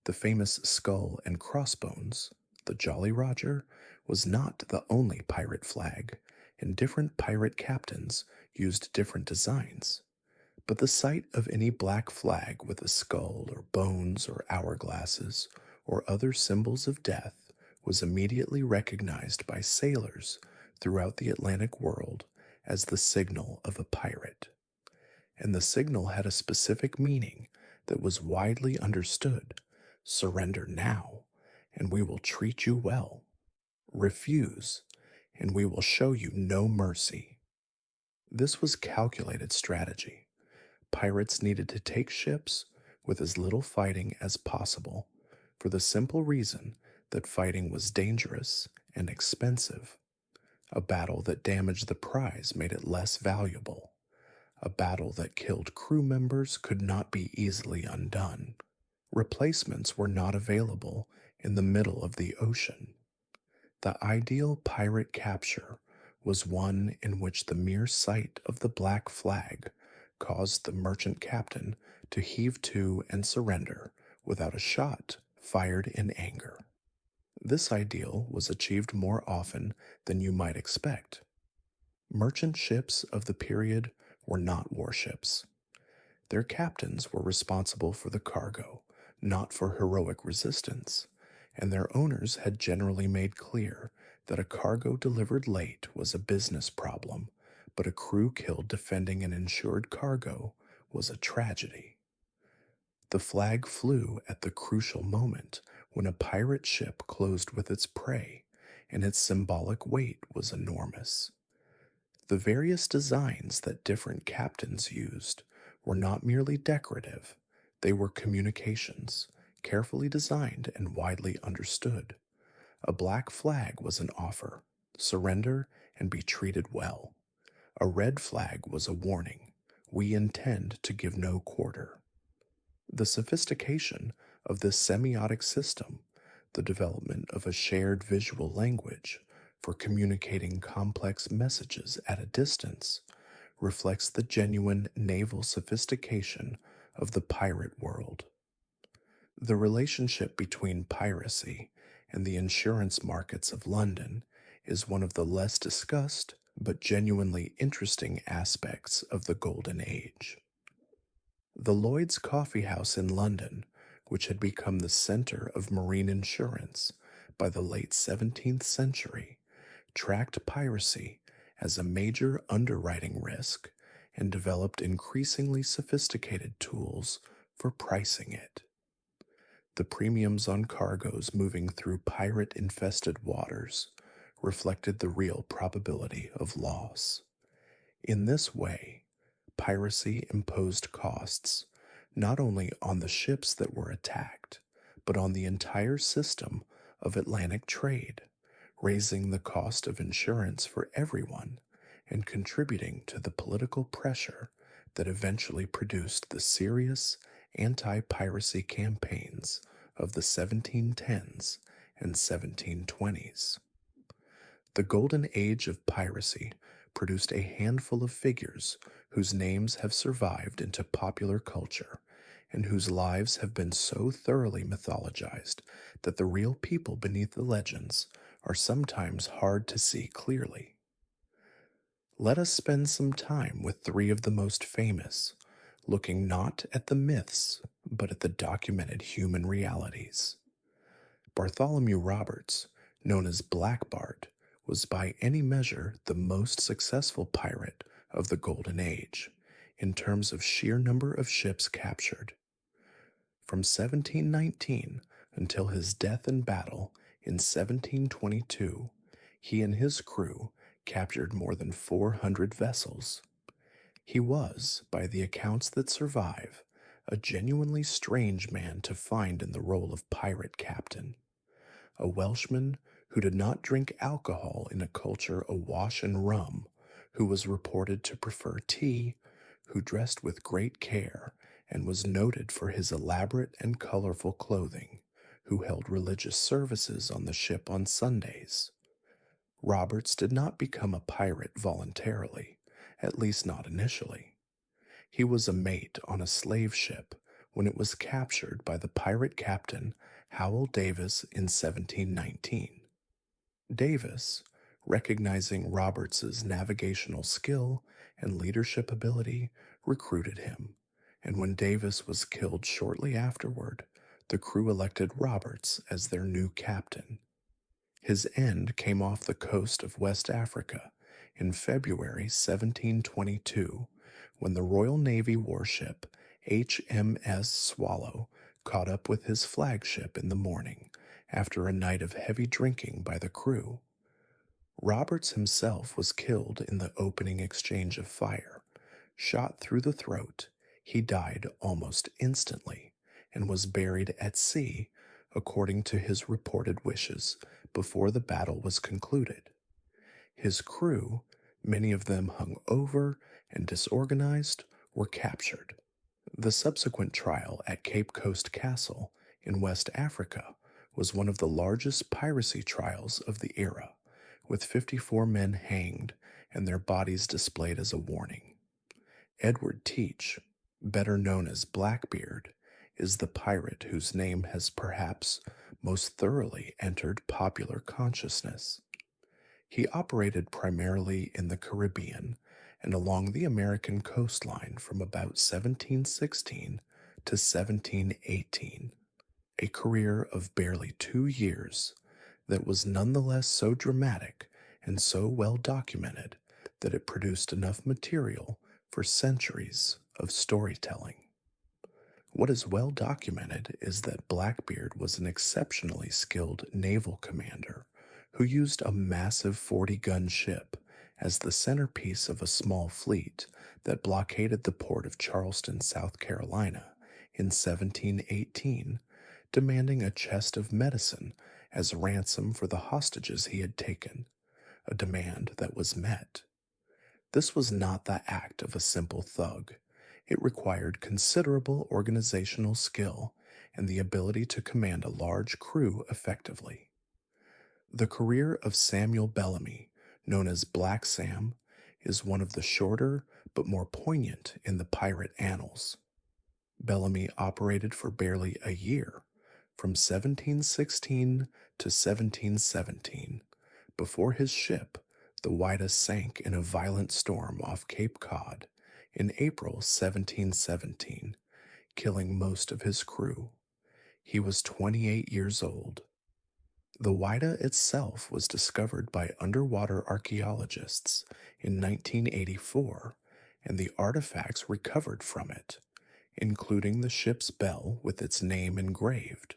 S1: The famous skull and crossbones, the Jolly Roger, was not the only pirate flag, and different pirate captains used different designs. But the sight of any black flag with a skull or bones or hourglasses or other symbols of death was immediately recognized by sailors throughout the Atlantic world as the signal of a pirate. And the signal had a specific meaning that was widely understood: surrender now, and we will treat you well. Refuse, and we will show you no mercy. This was calculated strategy. Pirates needed to take ships with as little fighting as possible, for the simple reason that fighting was dangerous and expensive. A battle that damaged the prize made it less valuable. A battle that killed crew members could not be easily undone. Replacements were not available in the middle of the ocean. The ideal pirate capture was one in which the mere sight of the black flag caused the merchant captain to heave to and surrender without a shot fired in anger. This ideal was achieved more often than you might expect. Merchant ships of the period were not warships. Their captains were responsible for the cargo, not for heroic resistance, and their owners had generally made clear that a cargo delivered late was a business problem, but a crew killed defending an insured cargo was a tragedy. The flag flew at the crucial moment when a pirate ship closed with its prey, and its symbolic weight was enormous. The various designs that different captains used were not merely decorative, they were communications, carefully designed and widely understood. A black flag was an offer, surrender and be treated well. A red flag was a warning, we intend to give no quarter. The sophistication of this semiotic system, the development of a shared visual language for communicating complex messages at a distance, reflects the genuine naval sophistication of the pirate world. The relationship between piracy and the insurance markets of London is one of the less discussed but genuinely interesting aspects of the Golden Age. The Lloyd's Coffee House in London, which had become the center of marine insurance by the late 17th century, tracked piracy as a major underwriting risk and developed increasingly sophisticated tools for pricing it. The premiums on cargoes moving through pirate-infested waters reflected the real probability of loss. In this way, piracy imposed costs not only on the ships that were attacked, but on the entire system of Atlantic trade, raising the cost of insurance for everyone and contributing to the political pressure that eventually produced the serious anti-piracy campaigns of the 1710s and 1720s. The Golden Age of Piracy produced a handful of figures whose names have survived into popular culture and whose lives have been so thoroughly mythologized that the real people beneath the legends are sometimes hard to see clearly. Let us spend some time with three of the most famous, looking not at the myths, but at the documented human realities. Bartholomew Roberts, known as Blackbeard, was by any measure the most successful pirate of the Golden Age, in terms of sheer number of ships captured. From 1719 until his death in battle in 1722, he and his crew captured more than 400 vessels. He was, by the accounts that survive, a genuinely strange man to find in the role of pirate captain. A Welshman who did not drink alcohol in a culture awash in rum, who was reported to prefer tea, who dressed with great care and was noted for his elaborate and colorful clothing, who held religious services on the ship on Sundays. Roberts did not become a pirate voluntarily, at least not initially. He was a mate on a slave ship when it was captured by the pirate captain Howell Davis in 1719. Davis, recognizing Roberts's navigational skill and leadership ability, recruited him, and when Davis was killed shortly afterward, the crew elected Roberts as their new captain. His end came off the coast of West Africa in February 1722, when the Royal Navy warship HMS Swallow caught up with his flagship in the morning after a night of heavy drinking by the crew. Roberts himself was killed in the opening exchange of fire. Shot through the throat, he died almost instantly and was buried at sea according to his reported wishes before the battle was concluded. His crew, many of them hung over and disorganized, were captured. The subsequent trial at Cape Coast Castle in West Africa was one of the largest piracy trials of the era, with 54 men hanged and their bodies displayed as a warning. Edward Teach, better known as Blackbeard, is the pirate whose name has perhaps most thoroughly entered popular consciousness. He operated primarily in the Caribbean and along the American coastline from about 1716 to 1718, a career of barely 2 years that was nonetheless so dramatic and so well documented that it produced enough material for centuries of storytelling. What is well documented is that Blackbeard was an exceptionally skilled naval commander who used a massive 40-gun ship as the centerpiece of a small fleet that blockaded the port of Charleston, South Carolina in 1718, demanding a chest of medicine as ransom for the hostages he had taken, a demand that was met. This was not the act of a simple thug. It required considerable organizational skill and the ability to command a large crew effectively. The career of Samuel Bellamy, known as Black Sam, is one of the shorter but more poignant in the pirate annals. Bellamy operated for barely a year, from 1716 to 1717, before his ship, the Whydah, sank in a violent storm off Cape Cod in April 1717, killing most of his crew. He was 28 years old. The Whydah itself was discovered by underwater archaeologists in 1984, and the artifacts recovered from it, including the ship's bell with its name engraved,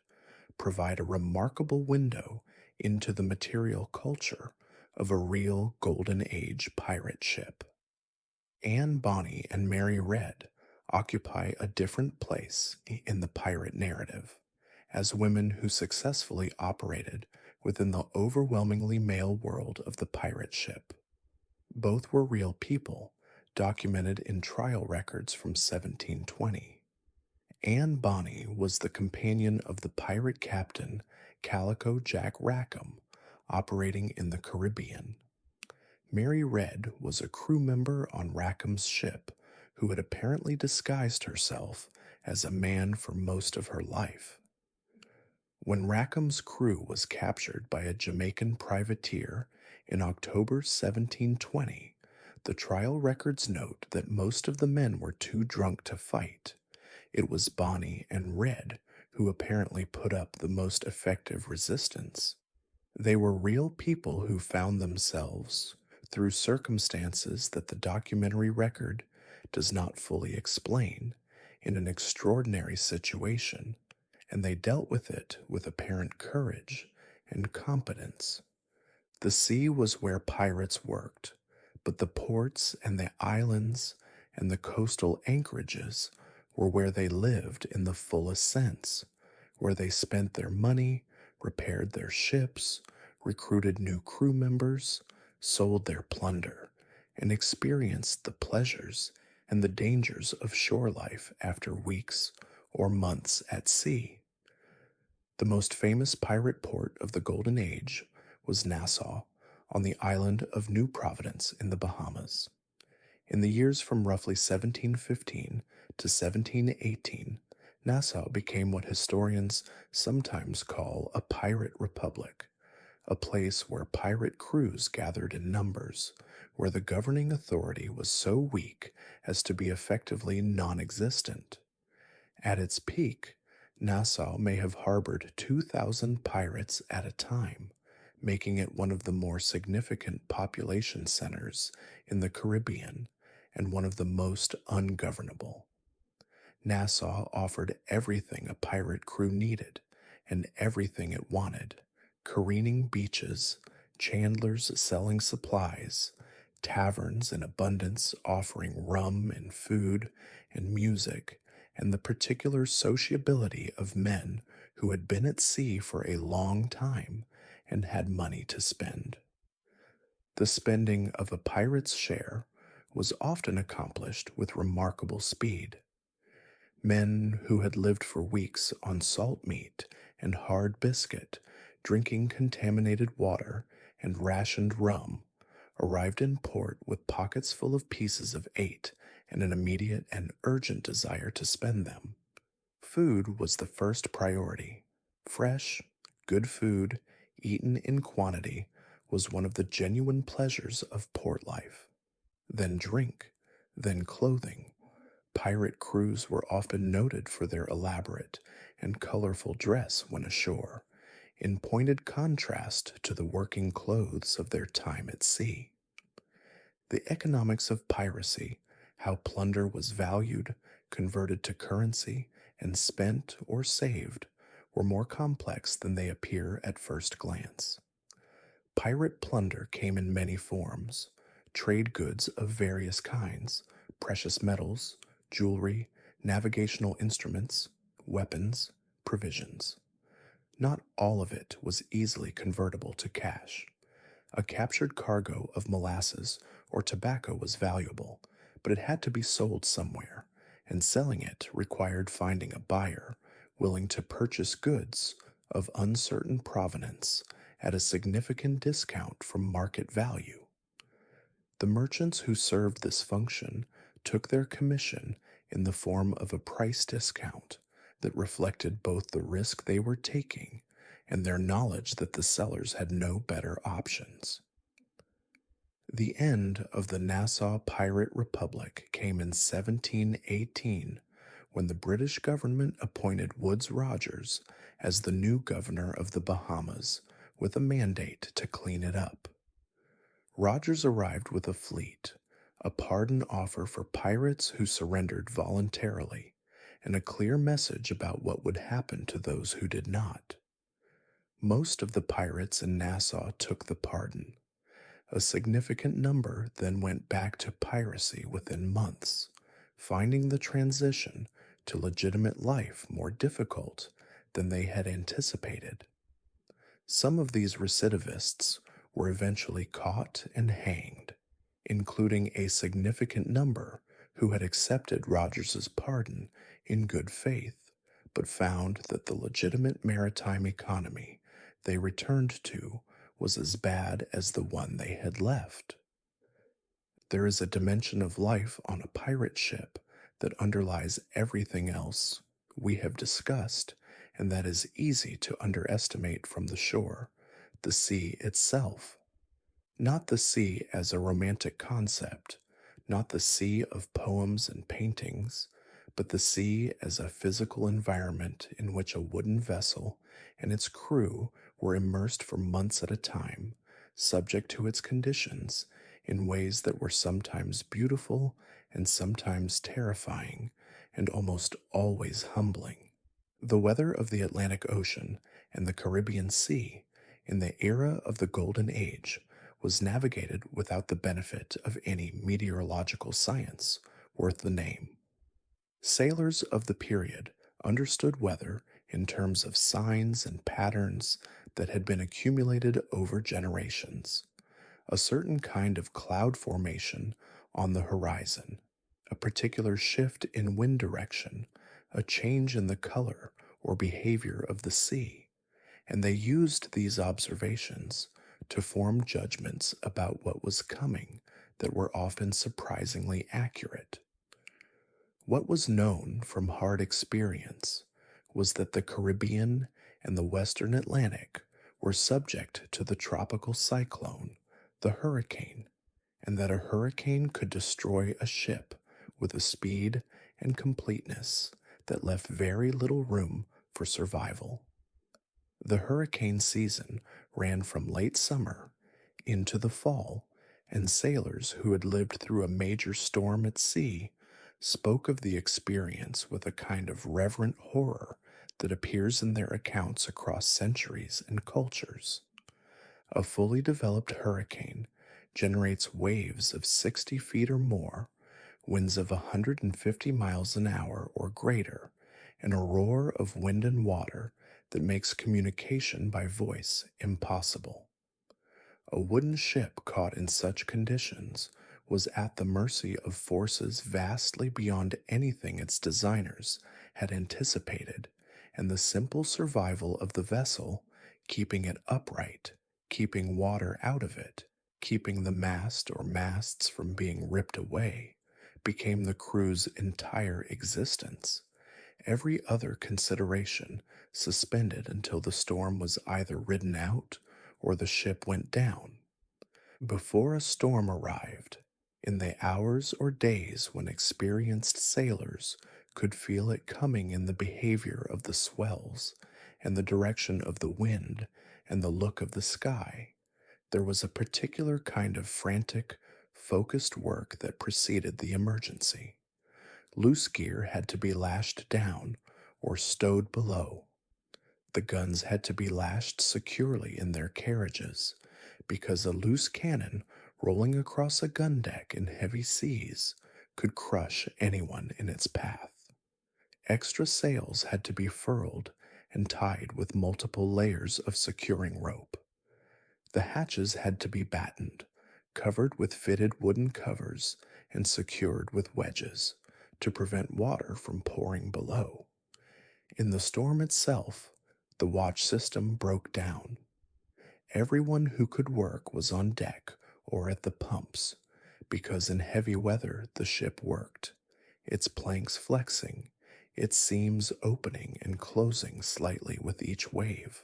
S1: provide a remarkable window into the material culture of a real Golden Age pirate ship. Anne Bonny and Mary Red occupy a different place in the pirate narrative, as women who successfully operated within the overwhelmingly male world of the pirate ship. Both were real people, documented in trial records from 1720. Anne Bonny was the companion of the pirate captain Calico Jack Rackham, operating in the Caribbean. Mary Red was a crew member on Rackham's ship who had apparently disguised herself as a man for most of her life. When Rackham's crew was captured by a Jamaican privateer in October 1720, the trial records note that most of the men were too drunk to fight. It was Bonny and Red who apparently put up the most effective resistance. They were real people who found themselves, through circumstances that the documentary record does not fully explain, in an extraordinary situation, and they dealt with it with apparent courage and competence. The sea was where pirates worked, but the ports and the islands and the coastal anchorages were where they lived in the fullest sense, where they spent their money, repaired their ships, recruited new crew members, sold their plunder, and experienced the pleasures and the dangers of shore life after weeks or months at sea. The most famous pirate port of the Golden Age was Nassau, on the island of New Providence in the Bahamas. In the years from roughly 1715 to 1718, Nassau became what historians sometimes call a pirate republic, a place where pirate crews gathered in numbers, where the governing authority was so weak as to be effectively non-existent. At its peak, Nassau may have harbored 2,000 pirates at a time, making it one of the more significant population centers in the Caribbean and one of the most ungovernable. Nassau offered everything a pirate crew needed and everything it wanted: careening beaches, chandlers selling supplies, taverns in abundance offering rum and food and music, and the particular sociability of men who had been at sea for a long time and had money to spend. The spending of a pirate's share was often accomplished with remarkable speed. Men who had lived for weeks on salt meat and hard biscuit, drinking contaminated water and rationed rum, arrived in port with pockets full of pieces of eight and an immediate and urgent desire to spend them. Food was the first priority. Fresh, good food, eaten in quantity, was one of the genuine pleasures of port life. Then drink, then clothing. Pirate crews were often noted for their elaborate and colorful dress when ashore, in pointed contrast to the working clothes of their time at sea. The economics of piracy, how plunder was valued, converted to currency, and spent or saved, were more complex than they appear at first glance. Pirate plunder came in many forms: trade goods of various kinds, precious metals, jewelry, navigational instruments, weapons, provisions. Not all of it was easily convertible to cash. A captured cargo of molasses or tobacco was valuable, but it had to be sold somewhere, and selling it required finding a buyer willing to purchase goods of uncertain provenance at a significant discount from market value. The merchants who served this function took their commission in the form of a price discount that reflected both the risk they were taking and their knowledge that the sellers had no better options. The end of the Nassau Pirate Republic came in 1718 when the British government appointed Woodes Rogers as the new governor of the Bahamas with a mandate to clean it up. Rogers arrived with a fleet, a pardon offer for pirates who surrendered voluntarily, and a clear message about what would happen to those who did not. Most of the pirates in Nassau took the pardon. A significant number then went back to piracy within months, finding the transition to legitimate life more difficult than they had anticipated. Some of these recidivists were eventually caught and hanged, including a significant number who had accepted Rogers's pardon in good faith, but found that the legitimate maritime economy they returned to was as bad as the one they had left. There is a dimension of life on a pirate ship that underlies everything else we have discussed, and that is easy to underestimate from the shore: the sea itself. Not the sea as a romantic concept, not the sea of poems and paintings, but the sea as a physical environment in which a wooden vessel and its crew were immersed for months at a time, subject to its conditions in ways that were sometimes beautiful and sometimes terrifying, and almost always humbling. The weather of the Atlantic Ocean and the Caribbean Sea in the era of the Golden Age was navigated without the benefit of any meteorological science worth the name. Sailors of the period understood weather in terms of signs and patterns that had been accumulated over generations. A certain kind of cloud formation on the horizon, a particular shift in wind direction, a change in the color or behavior of the sea, and they used these observations to form judgments about what was coming that were often surprisingly accurate. What was known from hard experience was that the Caribbean and the Western Atlantic were subject to the tropical cyclone, the hurricane, and that a hurricane could destroy a ship with a speed and completeness that left very little room for survival. The hurricane season ran from late summer into the fall, and sailors who had lived through a major storm at sea spoke of the experience with a kind of reverent horror that appears in their accounts across centuries and cultures. A fully developed hurricane generates waves of 60 feet or more, winds of 150 miles an hour or greater, and a roar of wind and water that makes communication by voice impossible. A wooden ship caught in such conditions was at the mercy of forces vastly beyond anything its designers had anticipated, and the simple survival of the vessel, keeping it upright, keeping water out of it, keeping the mast or masts from being ripped away, became the crew's entire existence. Every other consideration suspended until the storm was either ridden out or the ship went down. Before a storm arrived, in the hours or days when experienced sailors could feel it coming in the behavior of the swells and the direction of the wind and the look of the sky, there was a particular kind of frantic, focused work that preceded the emergency. Loose gear had to be lashed down or stowed below. The guns had to be lashed securely in their carriages, because a loose cannon rolling across a gun deck in heavy seas could crush anyone in its path. Extra sails had to be furled and tied with multiple layers of securing rope. The hatches had to be battened, covered with fitted wooden covers, and secured with wedges to prevent water from pouring below. In the storm itself, the watch system broke down. Everyone who could work was on deck or at the pumps, because in heavy weather the ship worked, its planks flexing, its seams opening and closing slightly with each wave,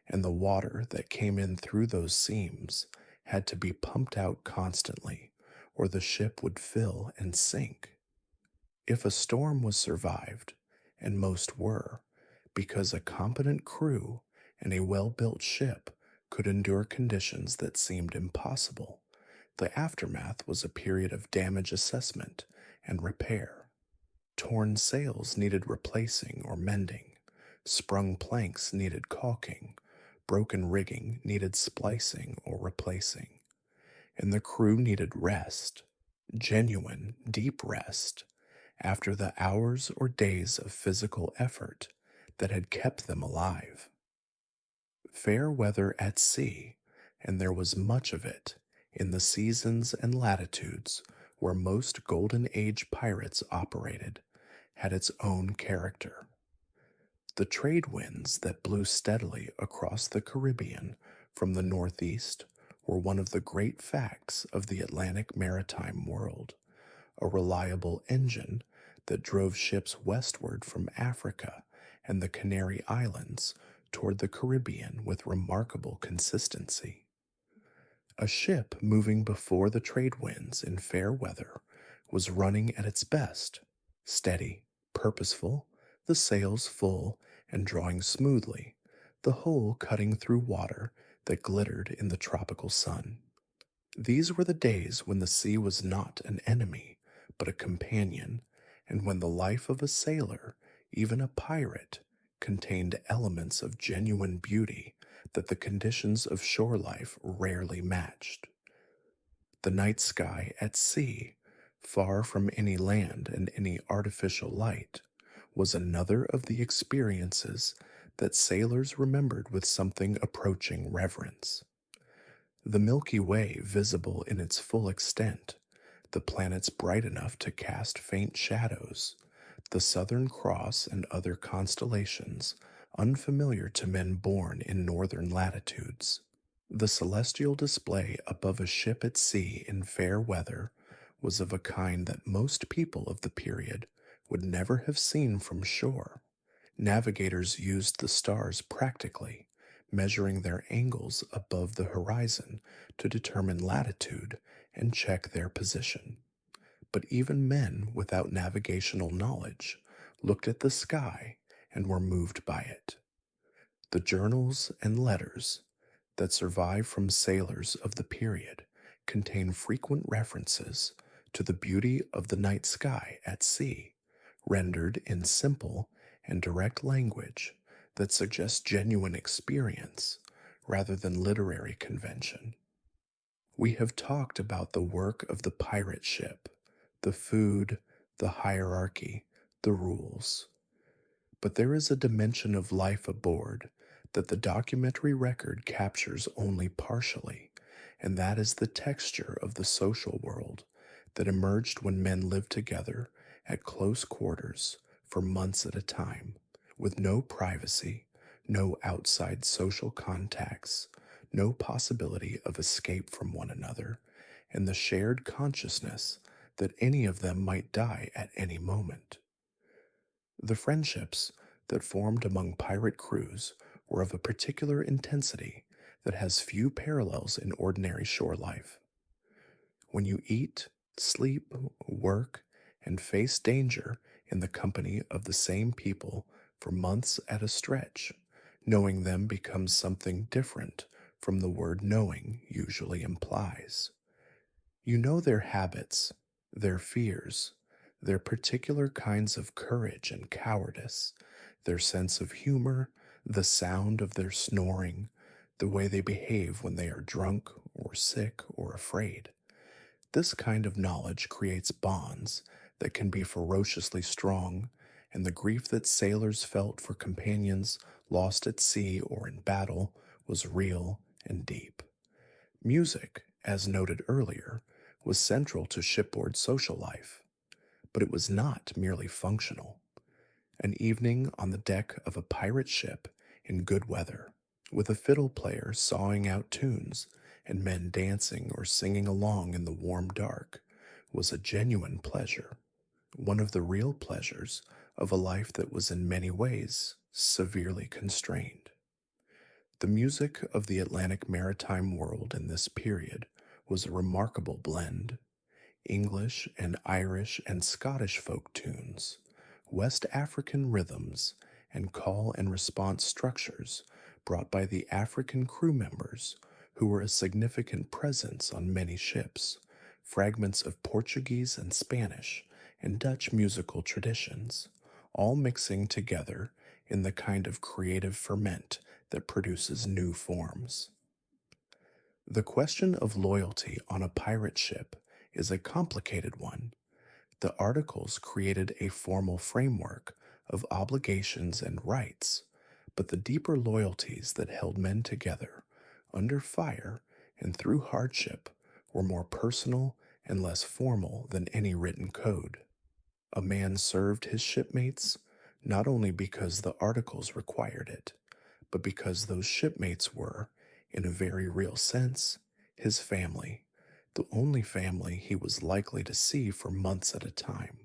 S1: and the water that came in through those seams had to be pumped out constantly, or the ship would fill and sink. If a storm was survived, and most were, because a competent crew and a well-built ship could endure conditions that seemed impossible, the aftermath was a period of damage assessment and repair. Torn sails needed replacing or mending, sprung planks needed caulking, broken rigging needed splicing or replacing, and the crew needed rest, genuine, deep rest, after the hours or days of physical effort that had kept them alive. Fair weather at sea, and there was much of it in the seasons and latitudes where most Golden Age pirates operated, had its own character. The trade winds that blew steadily across the Caribbean from the northeast were one of the great facts of the Atlantic maritime world, a reliable engine that drove ships westward from Africa and the Canary Islands toward the Caribbean with remarkable consistency. A ship moving before the trade winds in fair weather was running at its best, steady, purposeful, the sails full and drawing smoothly, the hull cutting through water that glittered in the tropical sun. These were the days when the sea was not an enemy, but a companion, and when the life of a sailor, even a pirate, contained elements of genuine beauty that the conditions of shore life rarely matched. The night sky at sea, far from any land and any artificial light, was another of the experiences that sailors remembered with something approaching reverence. The Milky Way visible in its full extent, the planets bright enough to cast faint shadows, the Southern Cross and other constellations unfamiliar to men born in northern latitudes. The celestial display above a ship at sea in fair weather was of a kind that most people of the period would never have seen from shore. Navigators used the stars practically, measuring their angles above the horizon to determine latitude and check their position. But even men without navigational knowledge looked at the sky and were moved by it. The journals and letters that survive from sailors of the period contain frequent references to the beauty of the night sky at sea, rendered in simple and direct language that suggests genuine experience rather than literary convention. We have talked about the work of the pirate ship, the food, the hierarchy, the rules. But there is a dimension of life aboard that the documentary record captures only partially, and that is the texture of the social world that emerged when men lived together at close quarters for months at a time, with no privacy, no outside social contacts, no possibility of escape from one another, and the shared consciousness that any of them might die at any moment. The friendships that formed among pirate crews were of a particular intensity that has few parallels in ordinary shore life. When you eat, sleep, work, and face danger in the company of the same people for months at a stretch, knowing them becomes something different from the word knowing usually implies. You know their habits, their fears, their particular kinds of courage and cowardice, their sense of humor, the sound of their snoring, the way they behave when they are drunk or sick or afraid. This kind of knowledge creates bonds that can be ferociously strong, and the grief that sailors felt for companions lost at sea or in battle was real and deep. Music, as noted earlier, was central to shipboard social life, but it was not merely functional. An evening on the deck of a pirate ship in good weather, with a fiddle player sawing out tunes and men dancing or singing along in the warm dark, was a genuine pleasure, one of the real pleasures of a life that was in many ways severely constrained. The music of the Atlantic maritime world in this period was a remarkable blend. English and Irish and Scottish folk tunes, West African rhythms, and call and response structures brought by the African crew members who were a significant presence on many ships, fragments of Portuguese and Spanish and Dutch musical traditions, all mixing together in the kind of creative ferment that produces new forms. The question of loyalty on a pirate ship is a complicated one. The articles created a formal framework of obligations and rights, but the deeper loyalties that held men together, under fire and through hardship, were more personal and less formal than any written code. A man served his shipmates not only because the articles required it, but because those shipmates were, in a very real sense, his family, the only family he was likely to see for months at a time.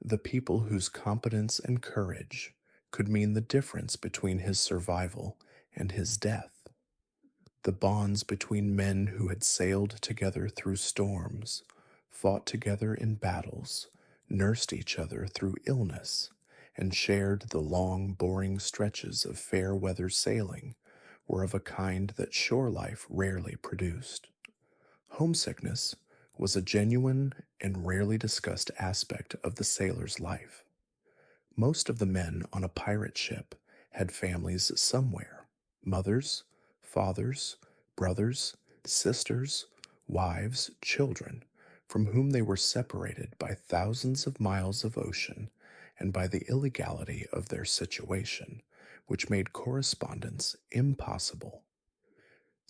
S1: The people whose competence and courage could mean the difference between his survival and his death. The bonds between men who had sailed together through storms, fought together in battles, nursed each other through illness, and shared the long, boring stretches of fair weather sailing were of a kind that shore life rarely produced. Homesickness was a genuine and rarely discussed aspect of the sailor's life. Most of the men on a pirate ship had families somewhere: mothers, fathers, brothers, sisters, wives, children, from whom they were separated by thousands of miles of ocean and by the illegality of their situation, which made correspondence impossible.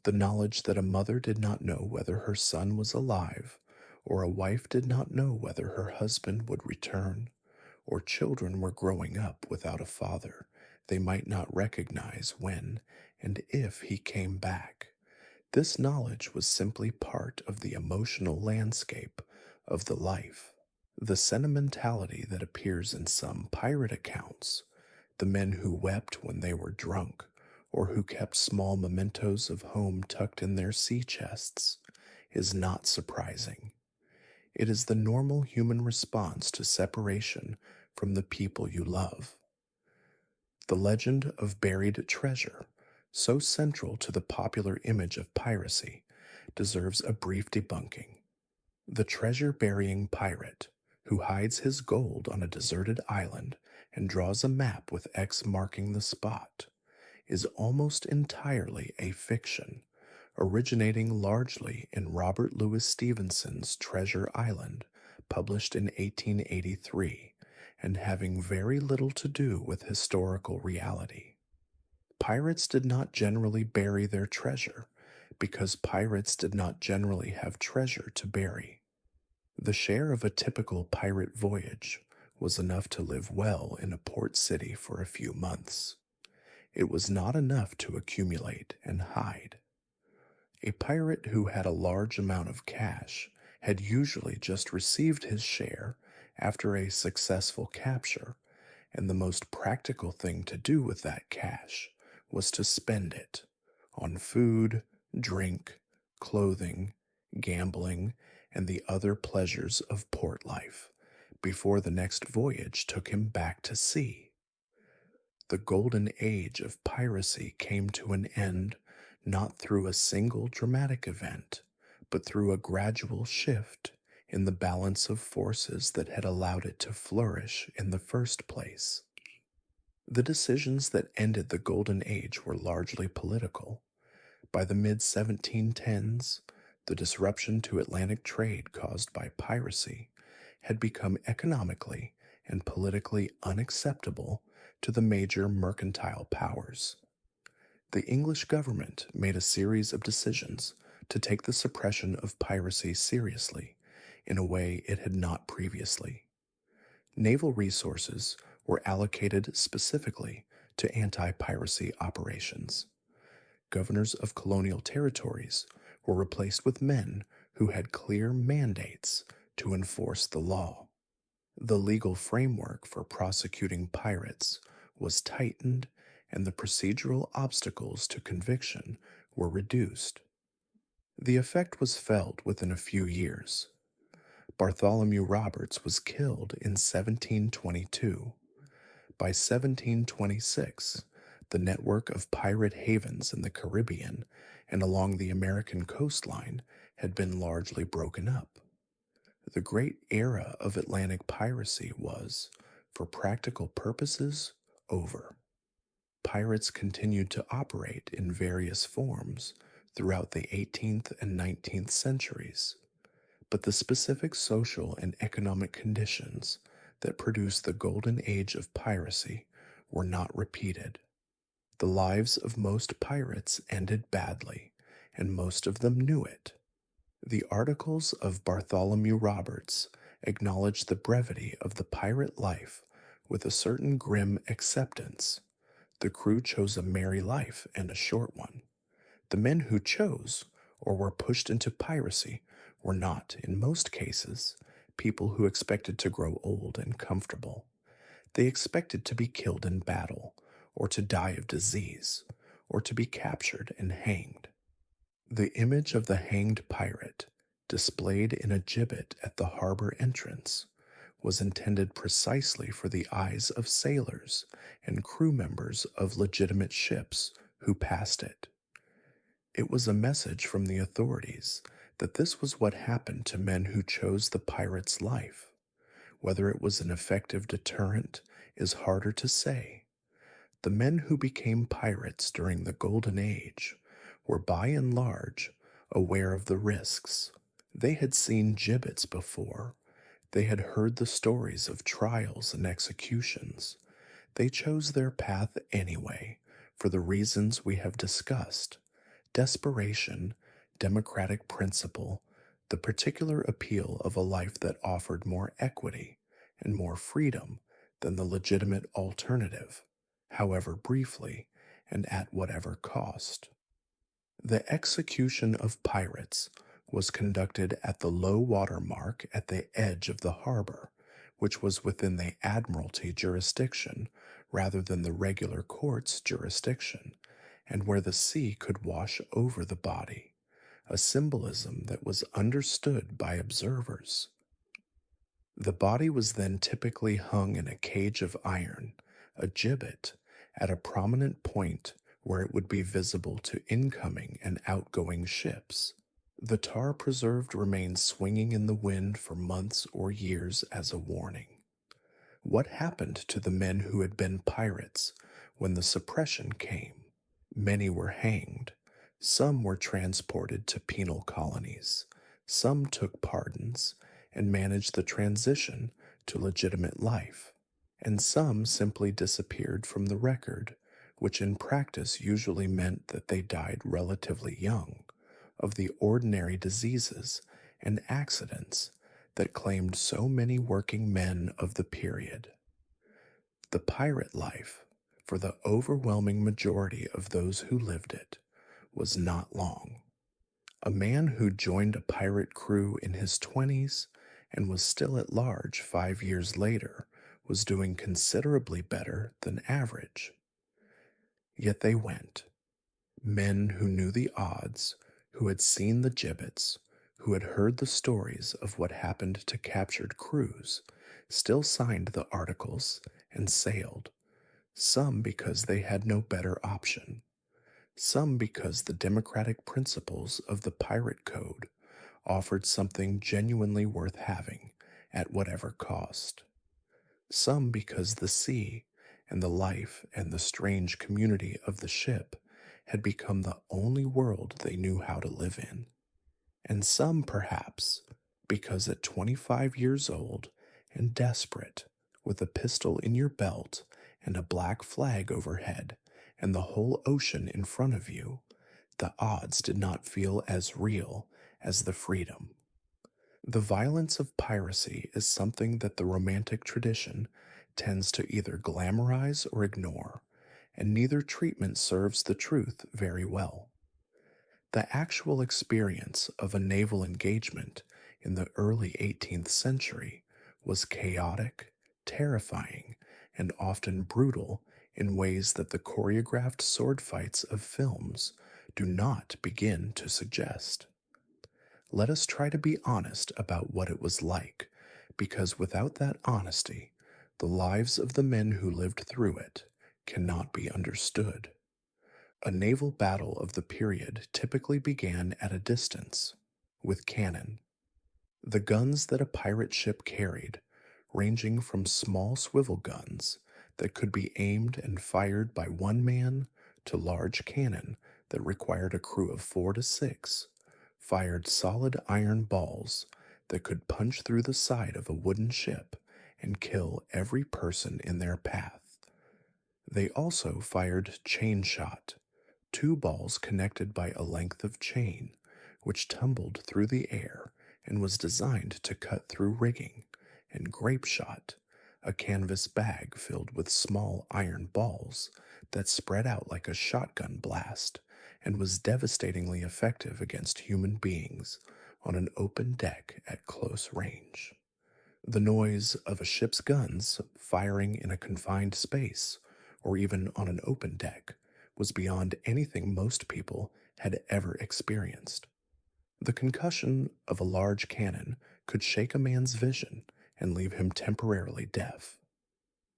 S1: The knowledge that a mother did not know whether her son was alive, or a wife did not know whether her husband would return, or children were growing up without a father they might not recognize when and if he came back. This knowledge was simply part of the emotional landscape of the life. The sentimentality that appears in some pirate accounts, the men who wept when they were drunk, or who kept small mementos of home tucked in their sea chests, is not surprising. It is the normal human response to separation from the people you love. The legend of buried treasure, so central to the popular image of piracy, deserves a brief debunking. The treasure-burying pirate, who hides his gold on a deserted island and draws a map with X marking the spot, is almost entirely a fiction, originating largely in Robert Louis Stevenson's Treasure Island, published in 1883, and having very little to do with historical reality. Pirates did not generally bury their treasure because pirates did not generally have treasure to bury. The share of a typical pirate voyage was enough to live well in a port city for a few months. It was not enough to accumulate and hide. A pirate who had a large amount of cash had usually just received his share after a successful capture, and the most practical thing to do with that cash was to spend it on food, drink, clothing, gambling, and the other pleasures of port life before the next voyage took him back to sea. The Golden Age of Piracy came to an end not through a single dramatic event, but through a gradual shift in the balance of forces that had allowed it to flourish in the first place. The decisions that ended the Golden Age were largely political. By the mid 1710s, the disruption to Atlantic trade caused by piracy had become economically and politically unacceptable to the major mercantile powers. The English government made a series of decisions to take the suppression of piracy seriously in a way it had not previously. Naval resources were allocated specifically to anti piracy operations. Governors of colonial territories were replaced with men who had clear mandates to enforce the law. The legal framework for prosecuting pirates was tightened, and the procedural obstacles to conviction were reduced. The effect was felt within a few years. Bartholomew Roberts was killed in 1722. By 1726, the network of pirate havens in the Caribbean and along the American coastline had been largely broken up. The great era of Atlantic piracy was, for practical purposes, over. Pirates continued to operate in various forms throughout the 18th and 19th centuries, but the specific social and economic conditions that produced the Golden Age of piracy were not repeated. The lives of most pirates ended badly, and most of them knew it. The articles of Bartholomew Roberts acknowledge the brevity of the pirate life with a certain grim acceptance. The crew chose a merry life and a short one. The men who chose or were pushed into piracy were not, in most cases, people who expected to grow old and comfortable. They expected to be killed in battle, or to die of disease, or to be captured and hanged. The image of the hanged pirate, displayed in a gibbet at the harbor entrance, was intended precisely for the eyes of sailors and crew members of legitimate ships who passed it. It was a message from the authorities that this was what happened to men who chose the pirate's life. Whether it was an effective deterrent is harder to say. The men who became pirates during the Golden Age were by and large aware of the risks. They had seen gibbets before. They had heard the stories of trials and executions. They chose their path anyway, for the reasons we have discussed: desperation, democratic principle, the particular appeal of a life that offered more equity and more freedom than the legitimate alternative, however briefly and at whatever cost. The execution of pirates was conducted at the low water mark at the edge of the harbor, which was within the Admiralty jurisdiction rather than the regular court's jurisdiction, and where the sea could wash over the body, a symbolism that was understood by observers. The body was then typically hung in a cage of iron, a gibbet, at a prominent point where it would be visible to incoming and outgoing ships. The tar-preserved remains swinging in the wind for months or years as a warning. What happened to the men who had been pirates when the suppression came? Many were hanged. Some were transported to penal colonies. Some took pardons and managed the transition to legitimate life. and some simply disappeared from the record, which in practice usually meant that they died relatively young, of the ordinary diseases and accidents that claimed so many working men of the period. The pirate life, for the overwhelming majority of those who lived it, was not long. A man who joined a pirate crew in his 20s and was still at large 5 years later was doing considerably better than average. Yet they went. Men who knew the odds, who had seen the gibbets, who had heard the stories of what happened to captured crews, still signed the articles and sailed, some because they had no better option, some because the democratic principles of the pirate code offered something genuinely worth having at whatever cost, some because the sea and the life and the strange community of the ship had become the only world they knew how to live in, and some perhaps because at 25 years old and desperate, with a pistol in your belt and a black flag overhead and the whole ocean in front of you, the odds did not feel as real as the freedom. The violence of piracy is something that the Romantic tradition tends to either glamorize or ignore, and neither treatment serves the truth very well. The actual experience of a naval engagement in the early 18th century was chaotic, terrifying, and often brutal in ways that the choreographed sword fights of films do not begin to suggest. Let us try to be honest about what it was like, because without that honesty, the lives of the men who lived through it cannot be understood. A naval battle of the period typically began at a distance, with cannon. The guns that a pirate ship carried, ranging from small swivel guns that could be aimed and fired by one man to large cannon that required a crew of 4 to 6, fired solid iron balls that could punch through the side of a wooden ship and kill every person in their path. They also fired chain shot, 2 balls connected by a length of chain, which tumbled through the air and was designed to cut through rigging, and grape shot, a canvas bag filled with small iron balls that spread out like a shotgun blast and was devastatingly effective against human beings on an open deck at close range. The noise of a ship's guns firing in a confined space, or even on an open deck, was beyond anything most people had ever experienced. The concussion of a large cannon could shake a man's vision and leave him temporarily deaf.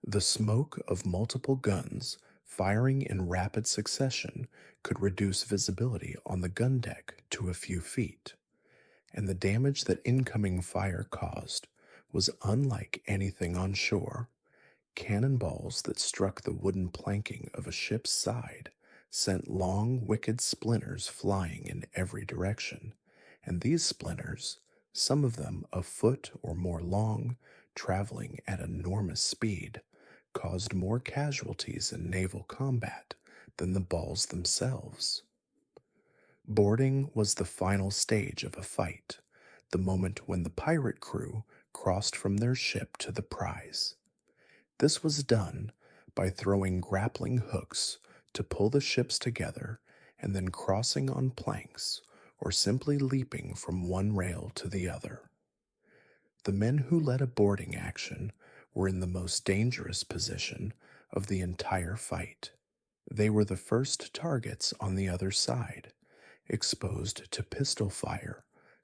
S1: The smoke of multiple guns firing in rapid succession could reduce visibility on the gun deck to a few feet, and the damage that incoming fire caused was unlike anything on shore. Cannonballs that struck the wooden planking of a ship's side sent long, wicked splinters flying in every direction, and these splinters, some of them a foot or more long, traveling at enormous speed, caused more casualties in naval combat than the balls themselves. Boarding was the final stage of a fight, the moment when the pirate crew crossed from their ship to the prize. This was done by throwing grappling hooks to pull the ships together and then crossing on planks or simply leaping from one rail to the other. The men who led a boarding action were in the most dangerous position of the entire fight. They were the first targets on the other side, exposed to pistol fire,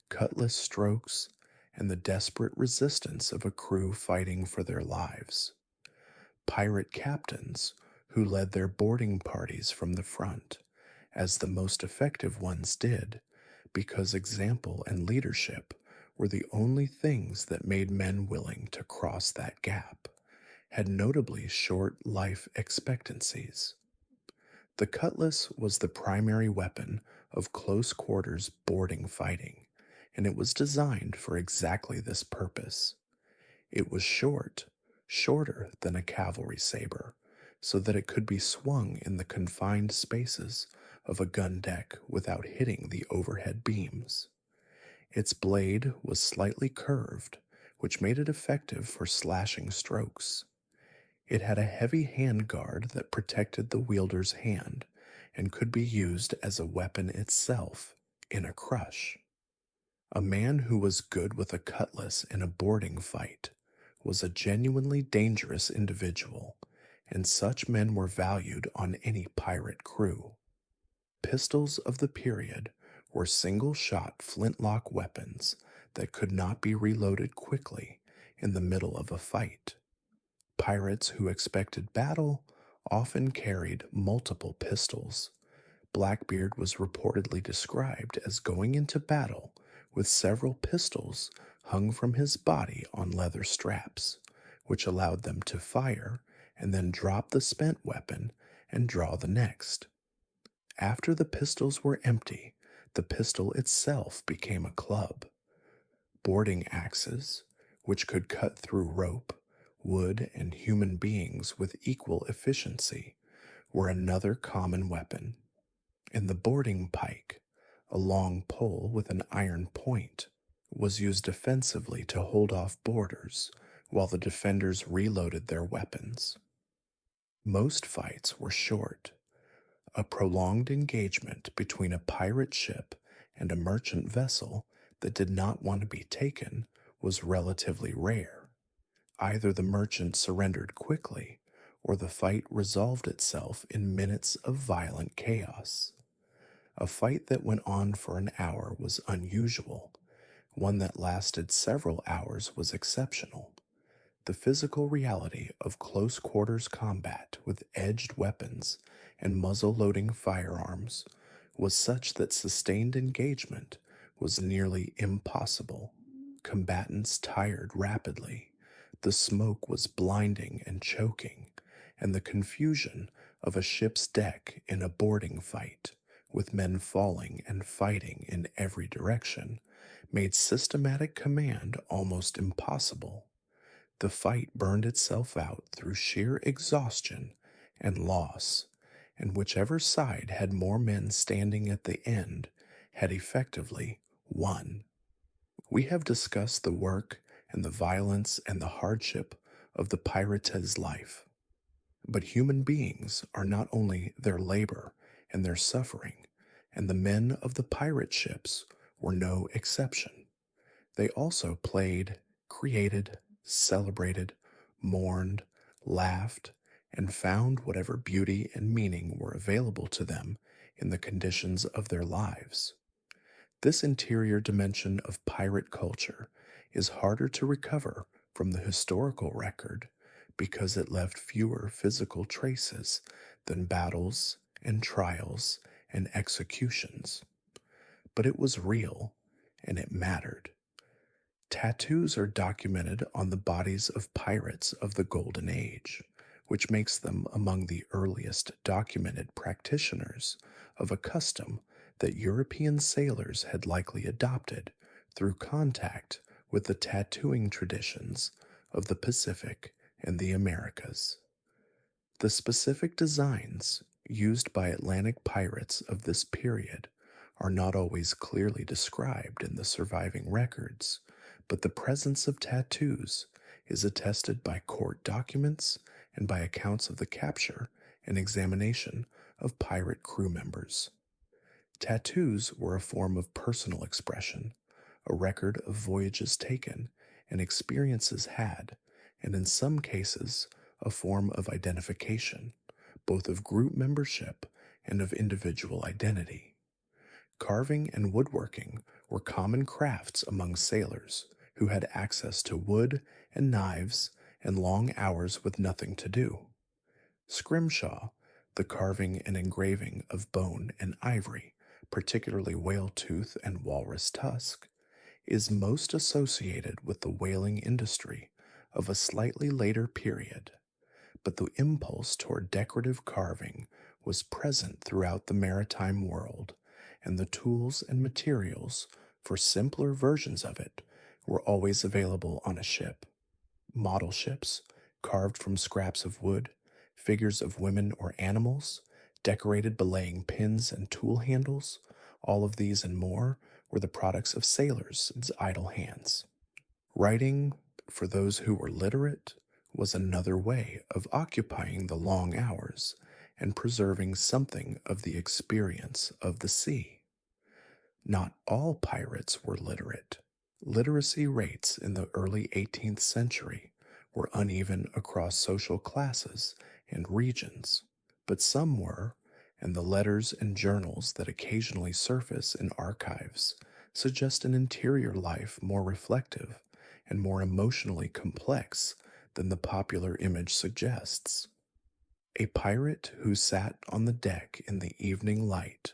S1: cutlass strokes, and the desperate resistance of a crew fighting for their lives. Pirate captains, who led their boarding parties from the front, as the most effective ones did, because example and leadership were the only things that made men willing to cross that gap, had notably short life expectancies. The cutlass was the primary weapon of close quarters boarding fighting, and it was designed for exactly this purpose. It was short, shorter than a cavalry saber, so that it could be swung in the confined spaces of a gun deck without hitting the overhead beams. Its blade was slightly curved, which made it effective for slashing strokes. It had a heavy handguard that protected the wielder's hand and could be used as a weapon itself in a crush. A man who was good with a cutlass in a boarding fight was a genuinely dangerous individual, and such men were valued on any pirate crew. Pistols of the period were single shot flintlock weapons that could not be reloaded quickly in the middle of a fight. Pirates who expected battle often carried multiple pistols. Blackbeard was reportedly described as going into battle with several pistols hung from his body on leather straps, which allowed them to fire and then drop the spent weapon and draw the next. After the pistols were empty, the pistol itself became a club. Boarding axes, which could cut through rope, wood, and human beings with equal efficiency, were another common weapon. And the boarding pike, a long pole with an iron point, was used defensively to hold off boarders while the defenders reloaded their weapons. Most fights were short. A prolonged engagement between a pirate ship and a merchant vessel that did not want to be taken was relatively rare. Either the merchant surrendered quickly, or the fight resolved itself in minutes of violent chaos. A fight that went on for an hour was unusual. One that lasted several hours was exceptional. The physical reality of close quarters combat with edged weapons and muzzle-loading firearms was such that sustained engagement was nearly impossible. Combatants tired rapidly. The smoke was blinding and choking, and the confusion of a ship's deck in a boarding fight, with men falling and fighting in every direction, made systematic command almost impossible. The fight burned itself out through sheer exhaustion and loss, and whichever side had more men standing at the end had effectively won. We have discussed the work and the violence and the hardship of the pirate's life. But human beings are not only their labor and their suffering, and the men of the pirate ships were no exception. They also played, created, celebrated, mourned, laughed, and found whatever beauty and meaning were available to them in the conditions of their lives. This interior dimension of pirate culture is harder to recover from the historical record because it left fewer physical traces than battles and trials and executions. But it was real, and it mattered. Tattoos are documented on the bodies of pirates of the Golden Age, which makes them among the earliest documented practitioners of a custom that European sailors had likely adopted through contact with the tattooing traditions of the Pacific and the Americas. The specific designs used by Atlantic pirates of this period are not always clearly described in the surviving records, but the presence of tattoos is attested by court documents and by accounts of the capture and examination of pirate crew members. Tattoos were a form of personal expression, a record of voyages taken and experiences had, and in some cases, a form of identification, both of group membership and of individual identity. Carving and woodworking were common crafts among sailors who had access to wood and knives and long hours with nothing to do. Scrimshaw, the carving and engraving of bone and ivory, particularly whale tooth and walrus tusk, is most associated with the whaling industry of a slightly later period, but the impulse toward decorative carving was present throughout the maritime world, and the tools and materials for simpler versions of it were always available on a ship. Model ships, carved from scraps of wood, figures of women or animals, decorated belaying pins and tool handles, all of these and more were the products of sailors' idle hands. Writing, for those who were literate, was another way of occupying the long hours and preserving something of the experience of the sea. Not all pirates were literate. Literacy rates in the early 18th century were uneven across social classes and regions, but some were, and the letters and journals that occasionally surface in archives suggest an interior life more reflective and more emotionally complex than the popular image suggests. A pirate who sat on the deck in the evening light,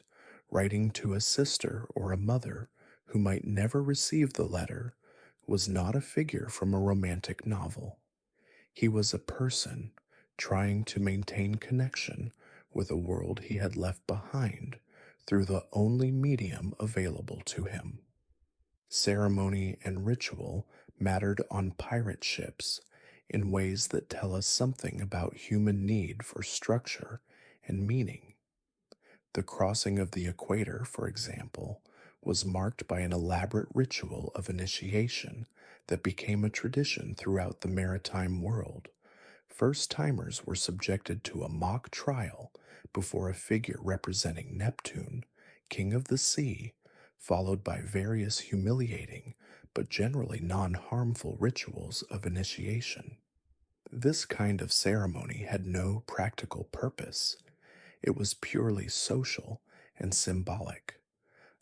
S1: writing to a sister or a mother who might never receive the letter, was not a figure from a romantic novel. He was a person trying to maintain connection with a world he had left behind through the only medium available to him. Ceremony and ritual mattered on pirate ships in ways that tell us something about human need for structure and meaning. The crossing of the equator, for example, was marked by an elaborate ritual of initiation that became a tradition throughout the maritime world. First timers were subjected to a mock trial before a figure representing Neptune, king of the sea, followed by various humiliating but generally non harmful rituals of initiation. This kind of ceremony had no practical purpose. It was purely social and symbolic,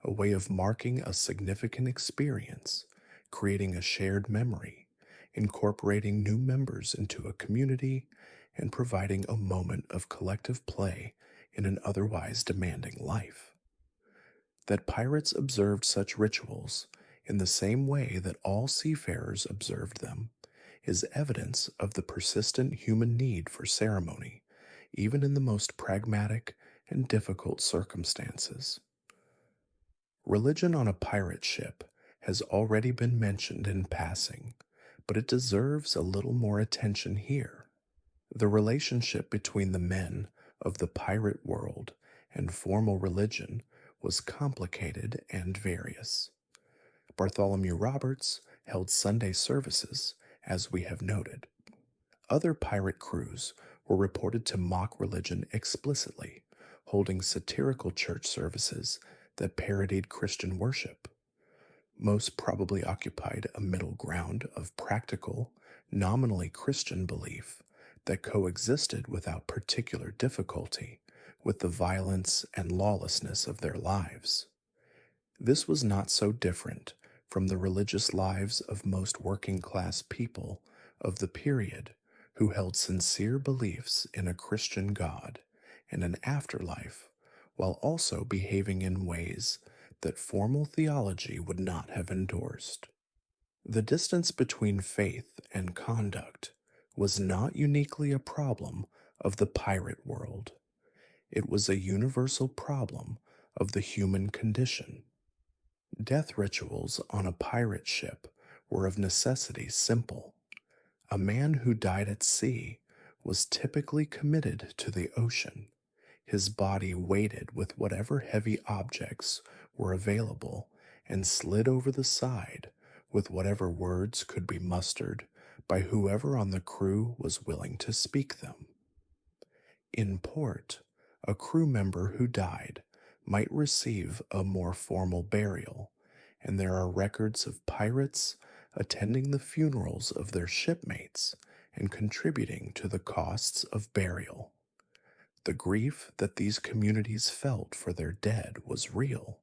S1: a way of marking a significant experience, creating a shared memory, incorporating new members into a community, and providing a moment of collective play in an otherwise demanding life. That pirates observed such rituals in the same way that all seafarers observed them is evidence of the persistent human need for ceremony, even in the most pragmatic and difficult circumstances. Religion on a pirate ship has already been mentioned in passing, but it deserves a little more attention here. The relationship between the men of the pirate world and formal religion was complicated and various. Bartholomew Roberts held Sunday services, as we have noted. Other pirate crews were reported to mock religion explicitly, holding satirical church services that parodied Christian worship. Most probably occupied a middle ground of practical, nominally Christian belief that coexisted without particular difficulty with the violence and lawlessness of their lives. This was not so different from the religious lives of most working class people of the period who held sincere beliefs in a Christian God and an afterlife, while also behaving in ways that formal theology would not have endorsed. The distance between faith and conduct was not uniquely a problem of the pirate world. It was a universal problem of the human condition. Death rituals on a pirate ship were of necessity simple. A man who died at sea was typically committed to the ocean, his body weighted with whatever heavy objects were available and slid over the side with whatever words could be mustered by whoever on the crew was willing to speak them. In port, a crew member who died might receive a more formal burial, and there are records of pirates attending the funerals of their shipmates and contributing to the costs of burial. The grief that these communities felt for their dead was real.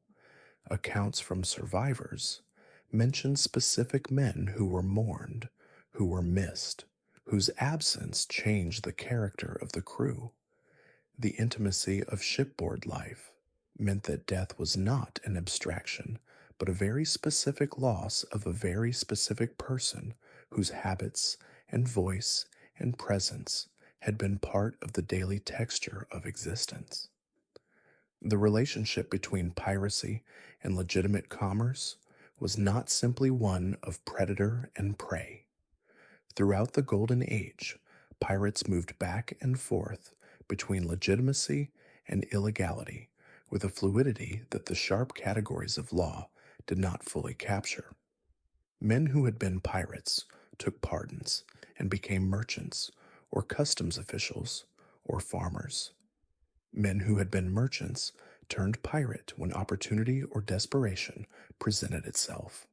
S1: Accounts from survivors mention specific men who were mourned, who were missed, whose absence changed the character of the crew. The intimacy of shipboard life meant that death was not an abstraction, but a very specific loss of a very specific person whose habits and voice and presence had been part of the daily texture of existence. The relationship between piracy and legitimate commerce was not simply one of predator and prey. Throughout the Golden Age, pirates moved back and forth between legitimacy and illegality with a fluidity that the sharp categories of law did not fully capture. Men who had been pirates took pardons and became merchants or customs officials or farmers. Men who had been merchants turned pirate when opportunity or desperation presented itself.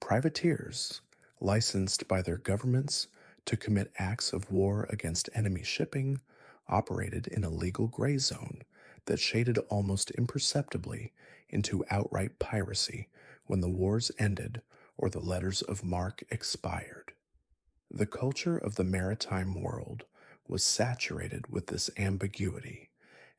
S1: Privateers, licensed by their governments to commit acts of war against enemy shipping, operated in a legal gray zone that shaded almost imperceptibly into outright piracy when the wars ended or the letters of marque expired. The culture of the maritime world was saturated with this ambiguity,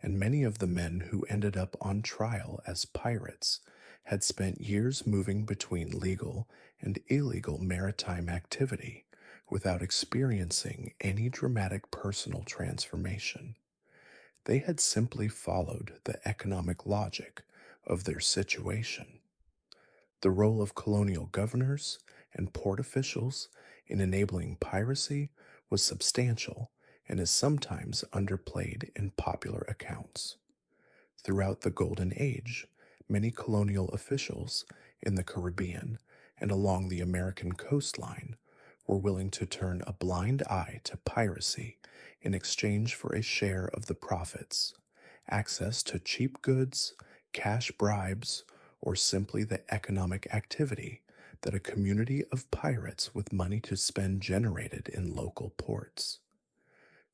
S1: and many of the men who ended up on trial as pirates had spent years moving between legal and illegal maritime activity without experiencing any dramatic personal transformation. They had simply followed the economic logic of their situation. The role of colonial governors and port officials in enabling piracy was substantial and is sometimes underplayed in popular accounts. Throughout the Golden Age, many colonial officials in the Caribbean and along the American coastline were willing to turn a blind eye to piracy in exchange for a share of the profits, access to cheap goods, cash bribes, or simply the economic activity that a community of pirates with money to spend generated in local ports.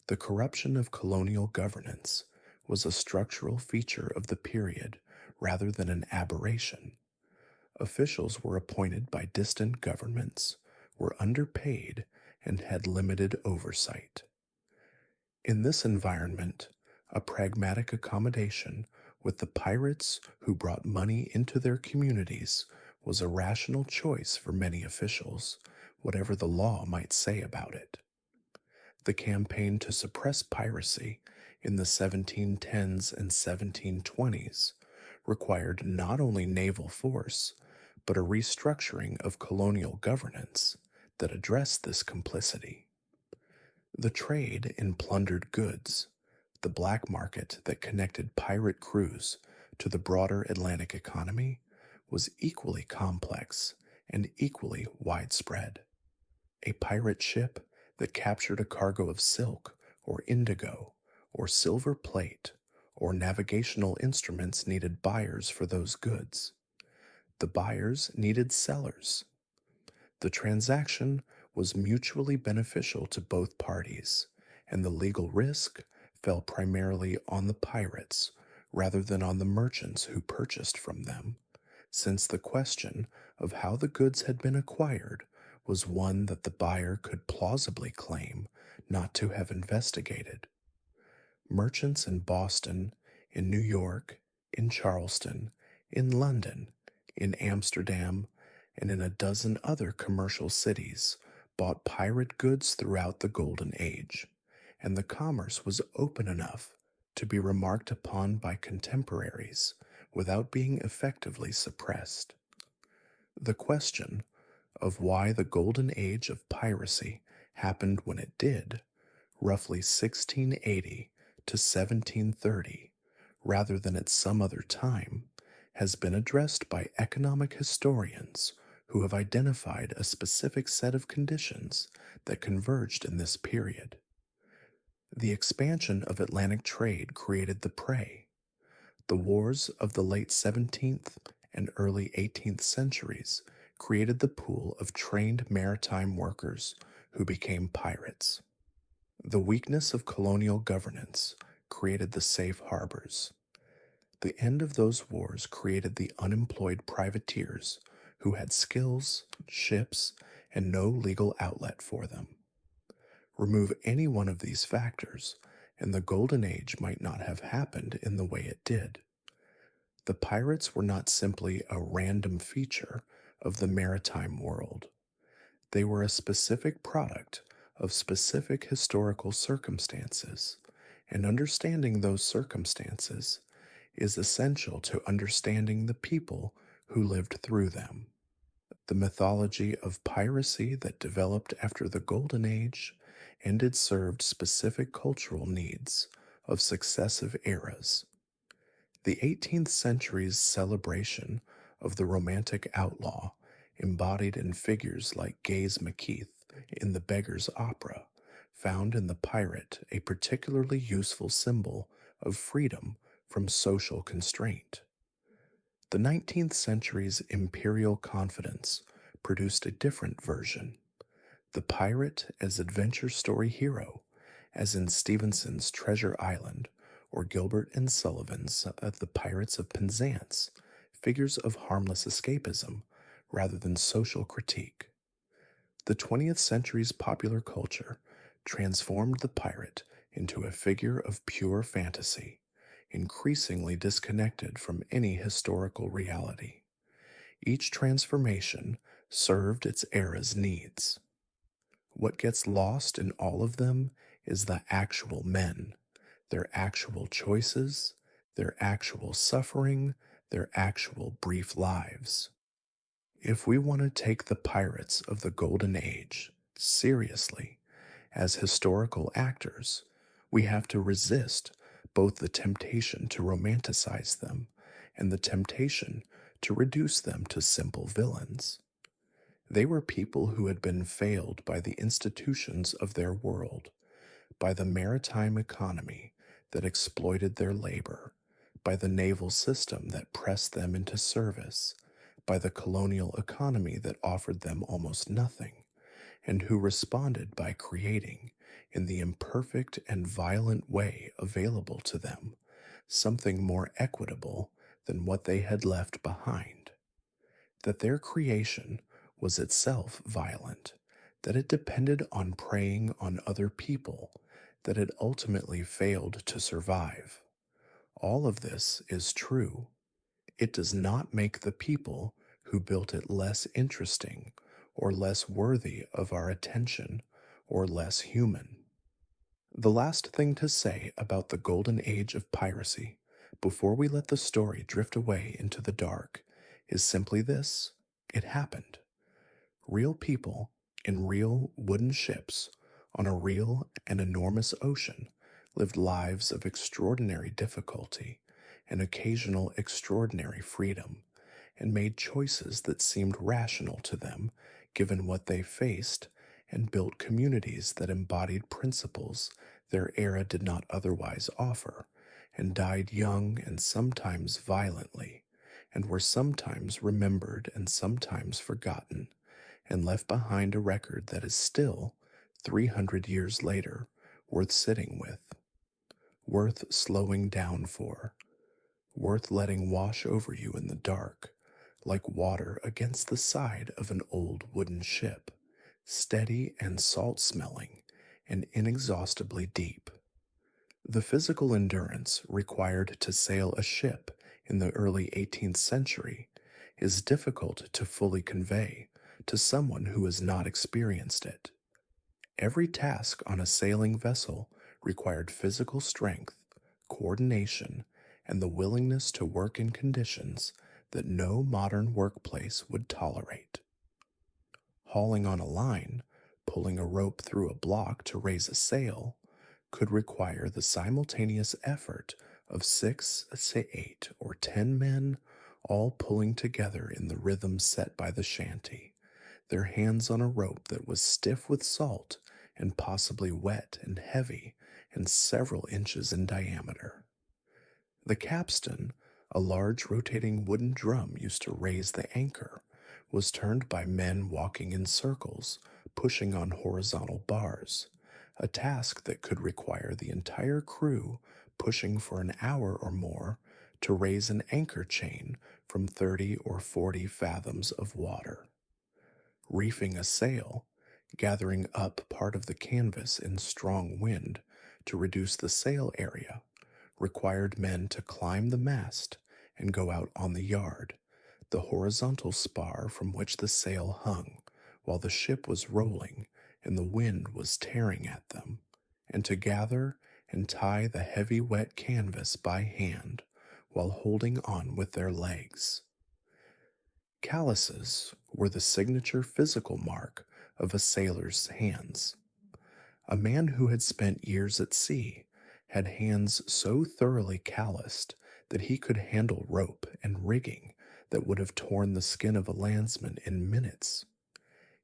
S1: The corruption of colonial governance was a structural feature of the period rather than an aberration. Officials were appointed by distant governments, were underpaid, and had limited oversight. In this environment, a pragmatic accommodation with the pirates who brought money into their communities was a rational choice for many officials, whatever the law might say about it. The campaign to suppress piracy in the 1710s and 1720s required not only naval force, but a restructuring of colonial governance that addressed this complicity. The trade in plundered goods, the black market that connected pirate crews to the broader Atlantic economy, was equally complex and equally widespread. A pirate ship that captured a cargo of silk or indigo or silver plate or navigational instruments needed buyers for those goods. The buyers needed sellers. The transaction was mutually beneficial to both parties, and the legal risk fell primarily on the pirates rather than on the merchants who purchased from them, since the question of how the goods had been acquired was one that the buyer could plausibly claim not to have investigated. Merchants in Boston, in New York, in Charleston, in London, in Amsterdam, and in a dozen other commercial cities bought pirate goods throughout the Golden Age, and the commerce was open enough to be remarked upon by contemporaries without being effectively suppressed. The question of why the Golden Age of piracy happened when it did, roughly 1680 to 1730, rather than at some other time, has been addressed by economic historians who have identified a specific set of conditions that converged in this period. The expansion of Atlantic trade created the prey. The wars of the late 17th and early 18th centuries created the pool of trained maritime workers who became pirates. The weakness of colonial governance created the safe harbors. The end of those wars created the unemployed privateers who had skills, ships, and no legal outlet for them. Remove any one of these factors, and the Golden Age might not have happened in the way it did. The pirates were not simply a random feature of the maritime world. They were a specific product of specific historical circumstances, and understanding those circumstances is essential to understanding the people who lived through them. The mythology of piracy that developed after the Golden Age and it served specific cultural needs of successive eras. The 18th century's celebration of the romantic outlaw, embodied in figures like Gay's Macheath in the Beggar's Opera, found in the pirate a particularly useful symbol of freedom from social constraint. The 19th century's imperial confidence produced a different version. The pirate as adventure story hero, as in Stevenson's Treasure Island or Gilbert and Sullivan's The Pirates of Penzance, figures of harmless escapism rather than social critique. The 20th century's popular culture transformed the pirate into a figure of pure fantasy, increasingly disconnected from any historical reality. Each transformation served its era's needs. What gets lost in all of them is the actual men, their actual choices, their actual suffering, their actual brief lives. If we want to take the pirates of the Golden Age seriously as historical actors, we have to resist both the temptation to romanticize them and the temptation to reduce them to simple villains. They were people who had been failed by the institutions of their world, by the maritime economy that exploited their labor, by the naval system that pressed them into service, by the colonial economy that offered them almost nothing, and who responded by creating, in the imperfect and violent way available to them, something more equitable than what they had left behind. That their creation was itself violent, that it depended on preying on other people, that it ultimately failed to survive. All of this is true. It does not make the people who built it less interesting, or less worthy of our attention, or less human. The last thing to say about the Golden Age of Piracy, before we let the story drift away into the dark, is simply this: it happened. Real people in real wooden ships on a real and enormous ocean lived lives of extraordinary difficulty and occasional extraordinary freedom, and made choices that seemed rational to them given what they faced, and built communities that embodied principles their era did not otherwise offer, and died young and sometimes violently, and were sometimes remembered and sometimes forgotten, and left behind a record that is still, 300 years later, worth sitting with, worth slowing down for, worth letting wash over you in the dark, like water against the side of an old wooden ship, steady and salt-smelling and inexhaustibly deep. The physical endurance required to sail a ship in the early 18th century is difficult to fully convey to someone who has not experienced it. Every task on a sailing vessel required physical strength, coordination, and the willingness to work in conditions that no modern workplace would tolerate. Hauling on a line, pulling a rope through a block to raise a sail, could require the simultaneous effort of 6 to 8 or 10 men, all pulling together in the rhythm set by the shanty, their hands on a rope that was stiff with salt and possibly wet and heavy and several inches in diameter. The capstan, a large rotating wooden drum used to raise the anchor, was turned by men walking in circles, pushing on horizontal bars, a task that could require the entire crew pushing for an hour or more to raise an anchor chain from 30 or 40 fathoms of water. Reefing a sail, gathering up part of the canvas in strong wind to reduce the sail area, required men to climb the mast and go out on the yard, the horizontal spar from which the sail hung, while the ship was rolling and the wind was tearing at them, and to gather and tie the heavy wet canvas by hand while holding on with their legs. Calluses were the signature physical mark of a sailor's hands. A man who had spent years at sea had hands so thoroughly calloused that he could handle rope and rigging that would have torn the skin of a landsman in minutes.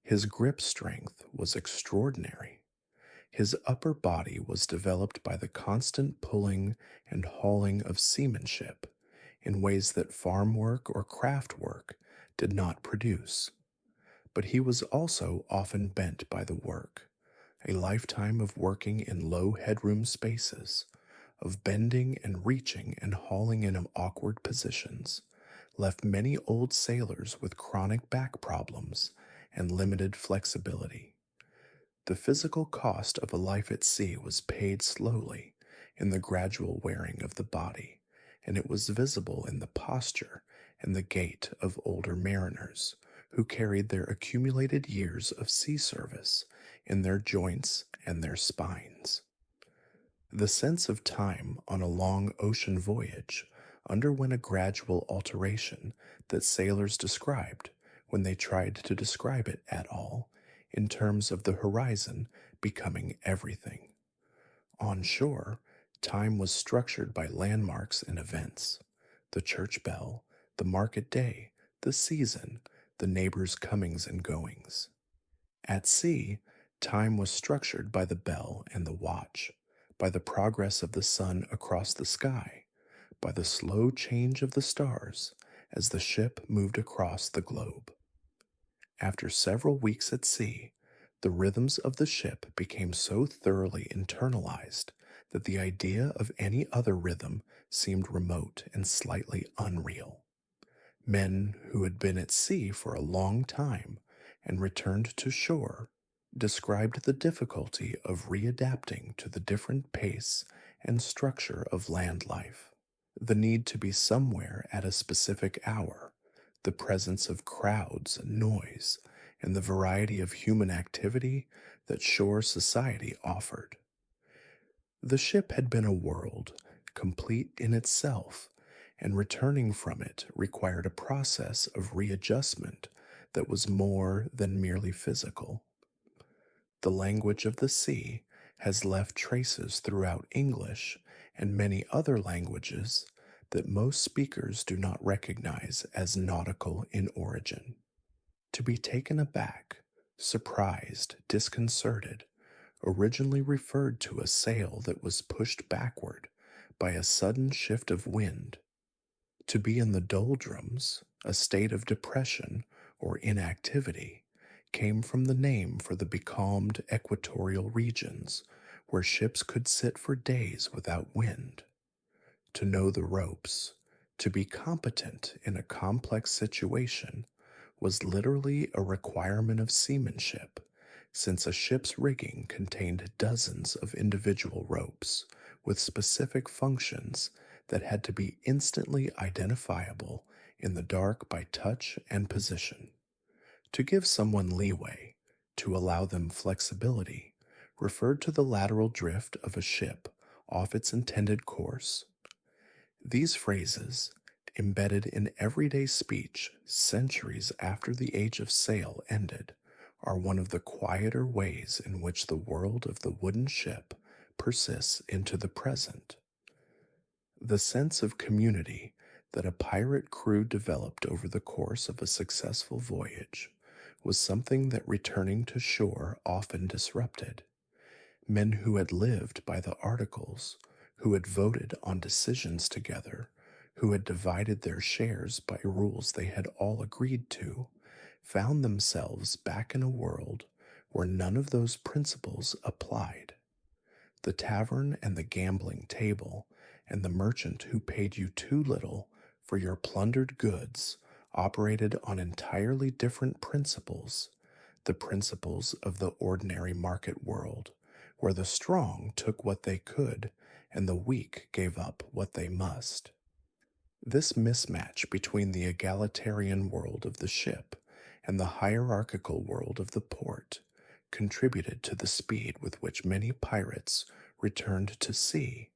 S1: His grip strength was extraordinary. His upper body was developed by the constant pulling and hauling of seamanship in ways that farm work or craft work did not produce. But he was also often bent by the work, a lifetime of working in low headroom spaces, of bending and reaching and hauling in awkward positions, left many old sailors with chronic back problems and limited flexibility. The physical cost of a life at sea was paid slowly in the gradual wearing of the body, and it was visible in the posture and the gait of older mariners who carried their accumulated years of sea service in their joints and their spines. The sense of time on a long ocean voyage underwent a gradual alteration that sailors described when they tried to describe it at all in terms of the horizon becoming everything. On shore, time was structured by landmarks and events: the church bell, the market day, the season, the neighbors' comings and goings. At sea, time was structured by the bell and the watch, by the progress of the sun across the sky, by the slow change of the stars as the ship moved across the globe. After several weeks at sea, the rhythms of the ship became so thoroughly internalized that the idea of any other rhythm seemed remote and slightly unreal. Men who had been at sea for a long time and returned to shore described the difficulty of readapting to the different pace and structure of land life, the need to be somewhere at a specific hour, the presence of crowds and noise, and the variety of human activity that shore society offered. The ship had been a world, complete in itself, and returning from it required a process of readjustment that was more than merely physical. The language of the sea has left traces throughout English and many other languages that most speakers do not recognize as nautical in origin. To be taken aback, surprised, disconcerted, originally referred to a sail that was pushed backward by a sudden shift of wind. To be in the doldrums, a state of depression or inactivity, came from the name for the becalmed equatorial regions where ships could sit for days without wind. To know the ropes, to be competent in a complex situation, was literally a requirement of seamanship, since a ship's rigging contained dozens of individual ropes with specific functions that had to be instantly identifiable in the dark by touch and position. To give someone leeway, to allow them flexibility, referred to the lateral drift of a ship off its intended course. These phrases, embedded in everyday speech centuries after the age of sail ended, are one of the quieter ways in which the world of the wooden ship persists into the present. The sense of community that a pirate crew developed over the course of a successful voyage was something that returning to shore often disrupted. Men who had lived by the articles, who had voted on decisions together, who had divided their shares by rules they had all agreed to, found themselves back in a world where none of those principles applied. The tavern and the gambling table and the merchant who paid you too little for your plundered goods operated on entirely different principles, the principles of the ordinary market world, where the strong took what they could and the weak gave up what they must. This mismatch between the egalitarian world of the ship and the hierarchical world of the port contributed to the speed with which many pirates returned to sea,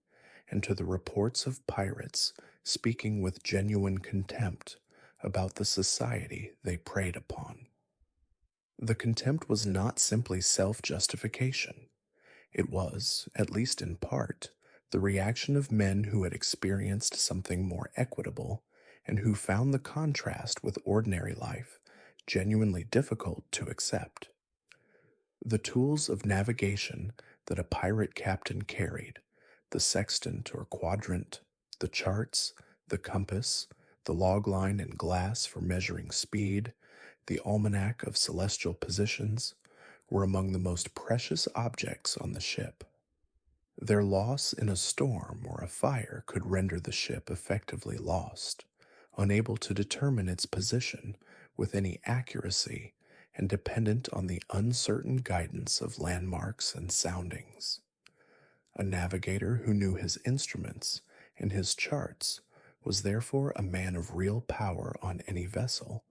S1: and to the reports of pirates speaking with genuine contempt about the society they preyed upon. The contempt was not simply self-justification. It was, at least in part, the reaction of men who had experienced something more equitable and who found the contrast with ordinary life genuinely difficult to accept. The tools of navigation that a pirate captain carried, the sextant or quadrant, the charts, the compass, the log line and glass for measuring speed, the almanac of celestial positions, were among the most precious objects on the ship. Their loss in a storm or a fire could render the ship effectively lost, unable to determine its position with any accuracy and dependent on the uncertain guidance of landmarks and soundings. A navigator who knew his instruments and his charts was therefore a man of real power on any vessel,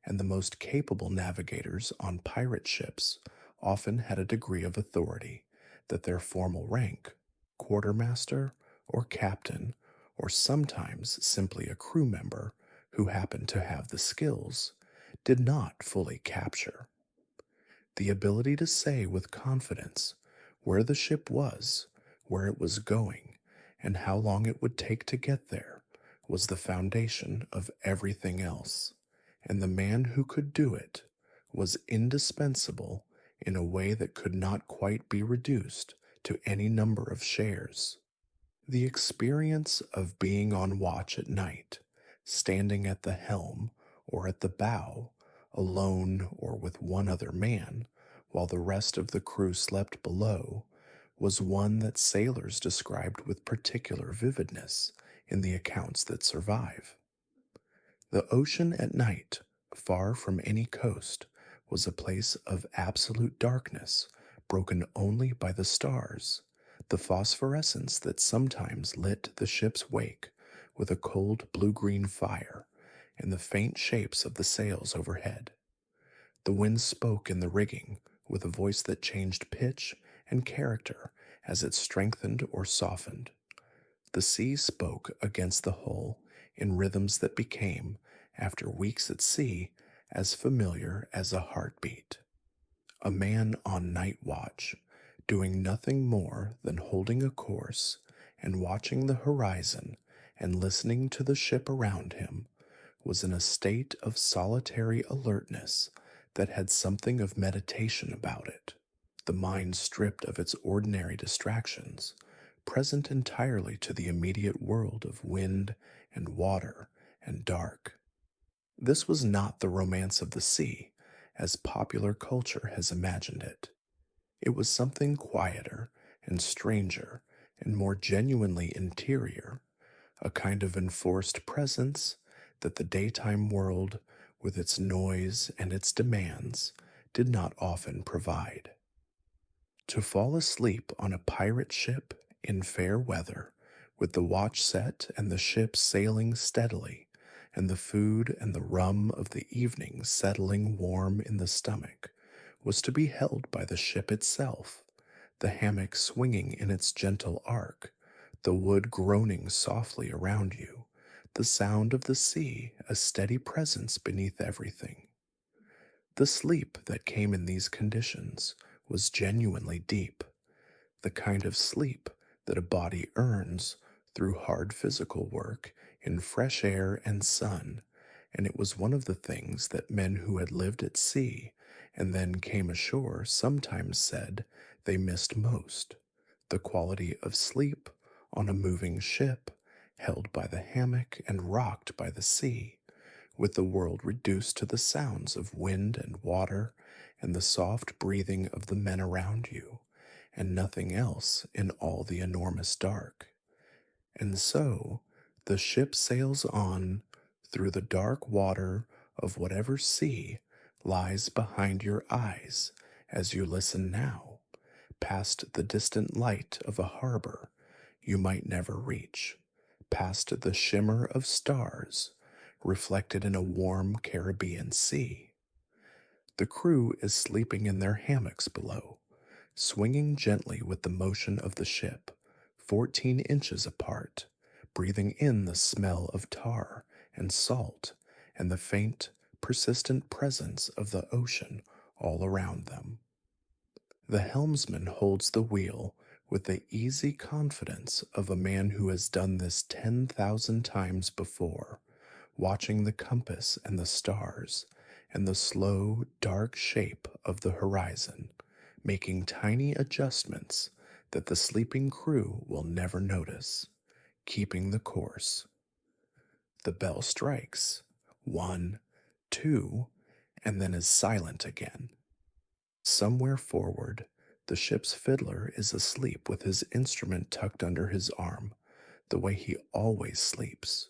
S1: and the most capable navigators on pirate ships often had a degree of authority that their formal rank, quartermaster or captain, or sometimes simply a crew member who happened to have the skills, did not fully capture. The ability to say with confidence where the ship was, where it was going, and how long it would take to get there was the foundation of everything else, and the man who could do it was indispensable in a way that could not quite be reduced to any number of shares. The experience of being on watch at night, standing at the helm or at the bow, alone or with one other man, while the rest of the crew slept below, was one that sailors described with particular vividness in the accounts that survive. The ocean at night, far from any coast, was a place of absolute darkness, broken only by the stars, the phosphorescence that sometimes lit the ship's wake with a cold blue-green fire, and the faint shapes of the sails overhead. The wind spoke in the rigging with a voice that changed pitch and character as it strengthened or softened. The sea spoke against the hull in rhythms that became, after weeks at sea, as familiar as a heartbeat. A man on night watch, doing nothing more than holding a course and watching the horizon and listening to the ship around him, was in a state of solitary alertness that had something of meditation about it, the mind stripped of its ordinary distractions, present entirely to the immediate world of wind and water and dark. This was not the romance of the sea, as popular culture has imagined it. It was something quieter and stranger and more genuinely interior, a kind of enforced presence that the daytime world, with its noise and its demands, did not often provide. To fall asleep on a pirate ship in fair weather, with the watch set and the ship sailing steadily, and the food and the rum of the evening settling warm in the stomach, was to be held by the ship itself, the hammock swinging in its gentle arc, the wood groaning softly around you, the sound of the sea a steady presence beneath everything. The sleep that came in these conditions was genuinely deep, the kind of sleep that a body earns through hard physical work in fresh air and sun, and it was one of the things that men who had lived at sea and then came ashore sometimes said they missed most, the quality of sleep on a moving ship, held by the hammock and rocked by the sea, with the world reduced to the sounds of wind and water and the soft breathing of the men around you, and nothing else in all the enormous dark. And so the ship sails on through the dark water of whatever sea lies behind your eyes as you listen now, past the distant light of a harbor you might never reach, past the shimmer of stars reflected in a warm Caribbean sea. The crew is sleeping in their hammocks below, swinging gently with the motion of the ship, 14 inches apart, breathing in the smell of tar and salt and the faint, persistent presence of the ocean all around them. The helmsman holds the wheel with the easy confidence of a man who has done this 10,000 times before, watching the compass and the stars and the slow, dark shape of the horizon, making tiny adjustments that the sleeping crew will never notice, keeping the course. The bell strikes. One, two, and then is silent again. Somewhere forward, the ship's fiddler is asleep with his instrument tucked under his arm, the way he always sleeps,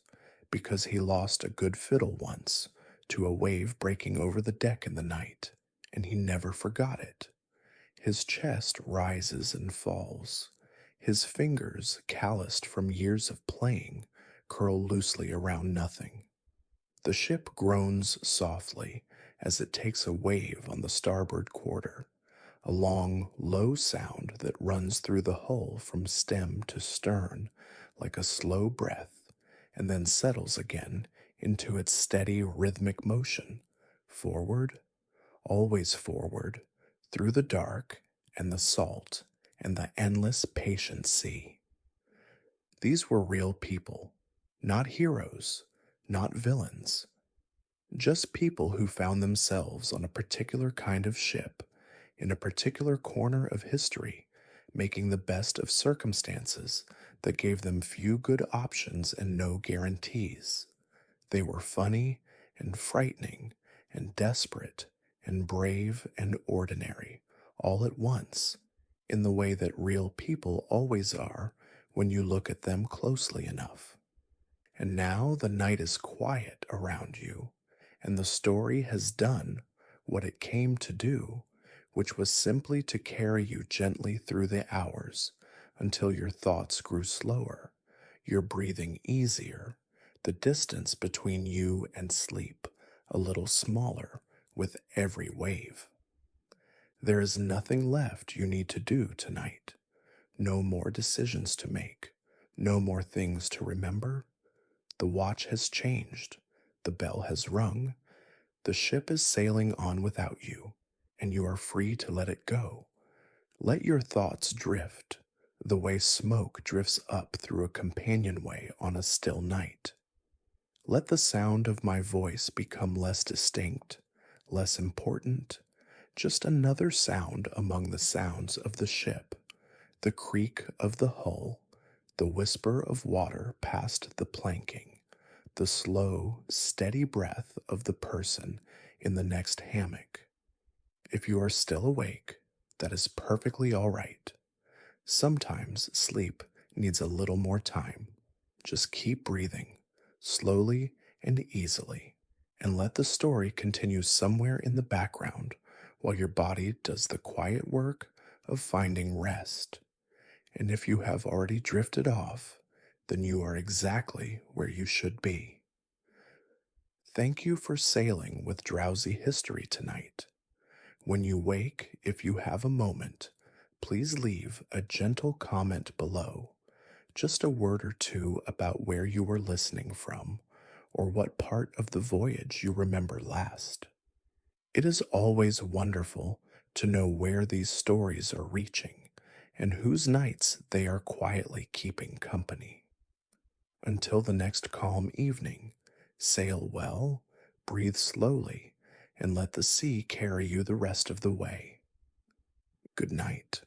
S1: because he lost a good fiddle once to a wave breaking over the deck in the night, and he never forgot it. His chest rises and falls. His fingers, calloused from years of playing, curl loosely around nothing. The ship groans softly as it takes a wave on the starboard quarter, a long, low sound that runs through the hull from stem to stern like a slow breath, and then settles again into its steady rhythmic motion, forward, always forward, through the dark and the salt and the endless patient sea. These were real people, not heroes, not villains, just people who found themselves on a particular kind of ship, in a particular corner of history, making the best of circumstances that gave them few good options and no guarantees. They were funny and frightening and desperate and brave and ordinary, all at once, in the way that real people always are when you look at them closely enough. And now the night is quiet around you, and the story has done what it came to do, which was simply to carry you gently through the hours until your thoughts grew slower, your breathing easier, the distance between you and sleep a little smaller with every wave. There is nothing left you need to do tonight. No more decisions to make, no more things to remember. The watch has changed, the bell has rung, the ship is sailing on without you, and you are free to let it go. Let your thoughts drift, the way smoke drifts up through a companionway on a still night. Let the sound of my voice become less distinct, less important, just another sound among the sounds of the ship, the creak of the hull, the whisper of water past the planking, the slow, steady breath of the person in the next hammock. If you are still awake, that is perfectly all right. Sometimes sleep needs a little more time. Just keep breathing, slowly and easily, and let the story continue somewhere in the background while your body does the quiet work of finding rest. And if you have already drifted off, then you are exactly where you should be. Thank you for sailing with Drowsy History tonight. When you wake, if you have a moment, please leave a gentle comment below, just a word or two about where you were listening from, or what part of the voyage you remember last. It is always wonderful to know where these stories are reaching, and whose nights they are quietly keeping company. Until the next calm evening, sail well, breathe slowly, and let the sea carry you the rest of the way. Good night.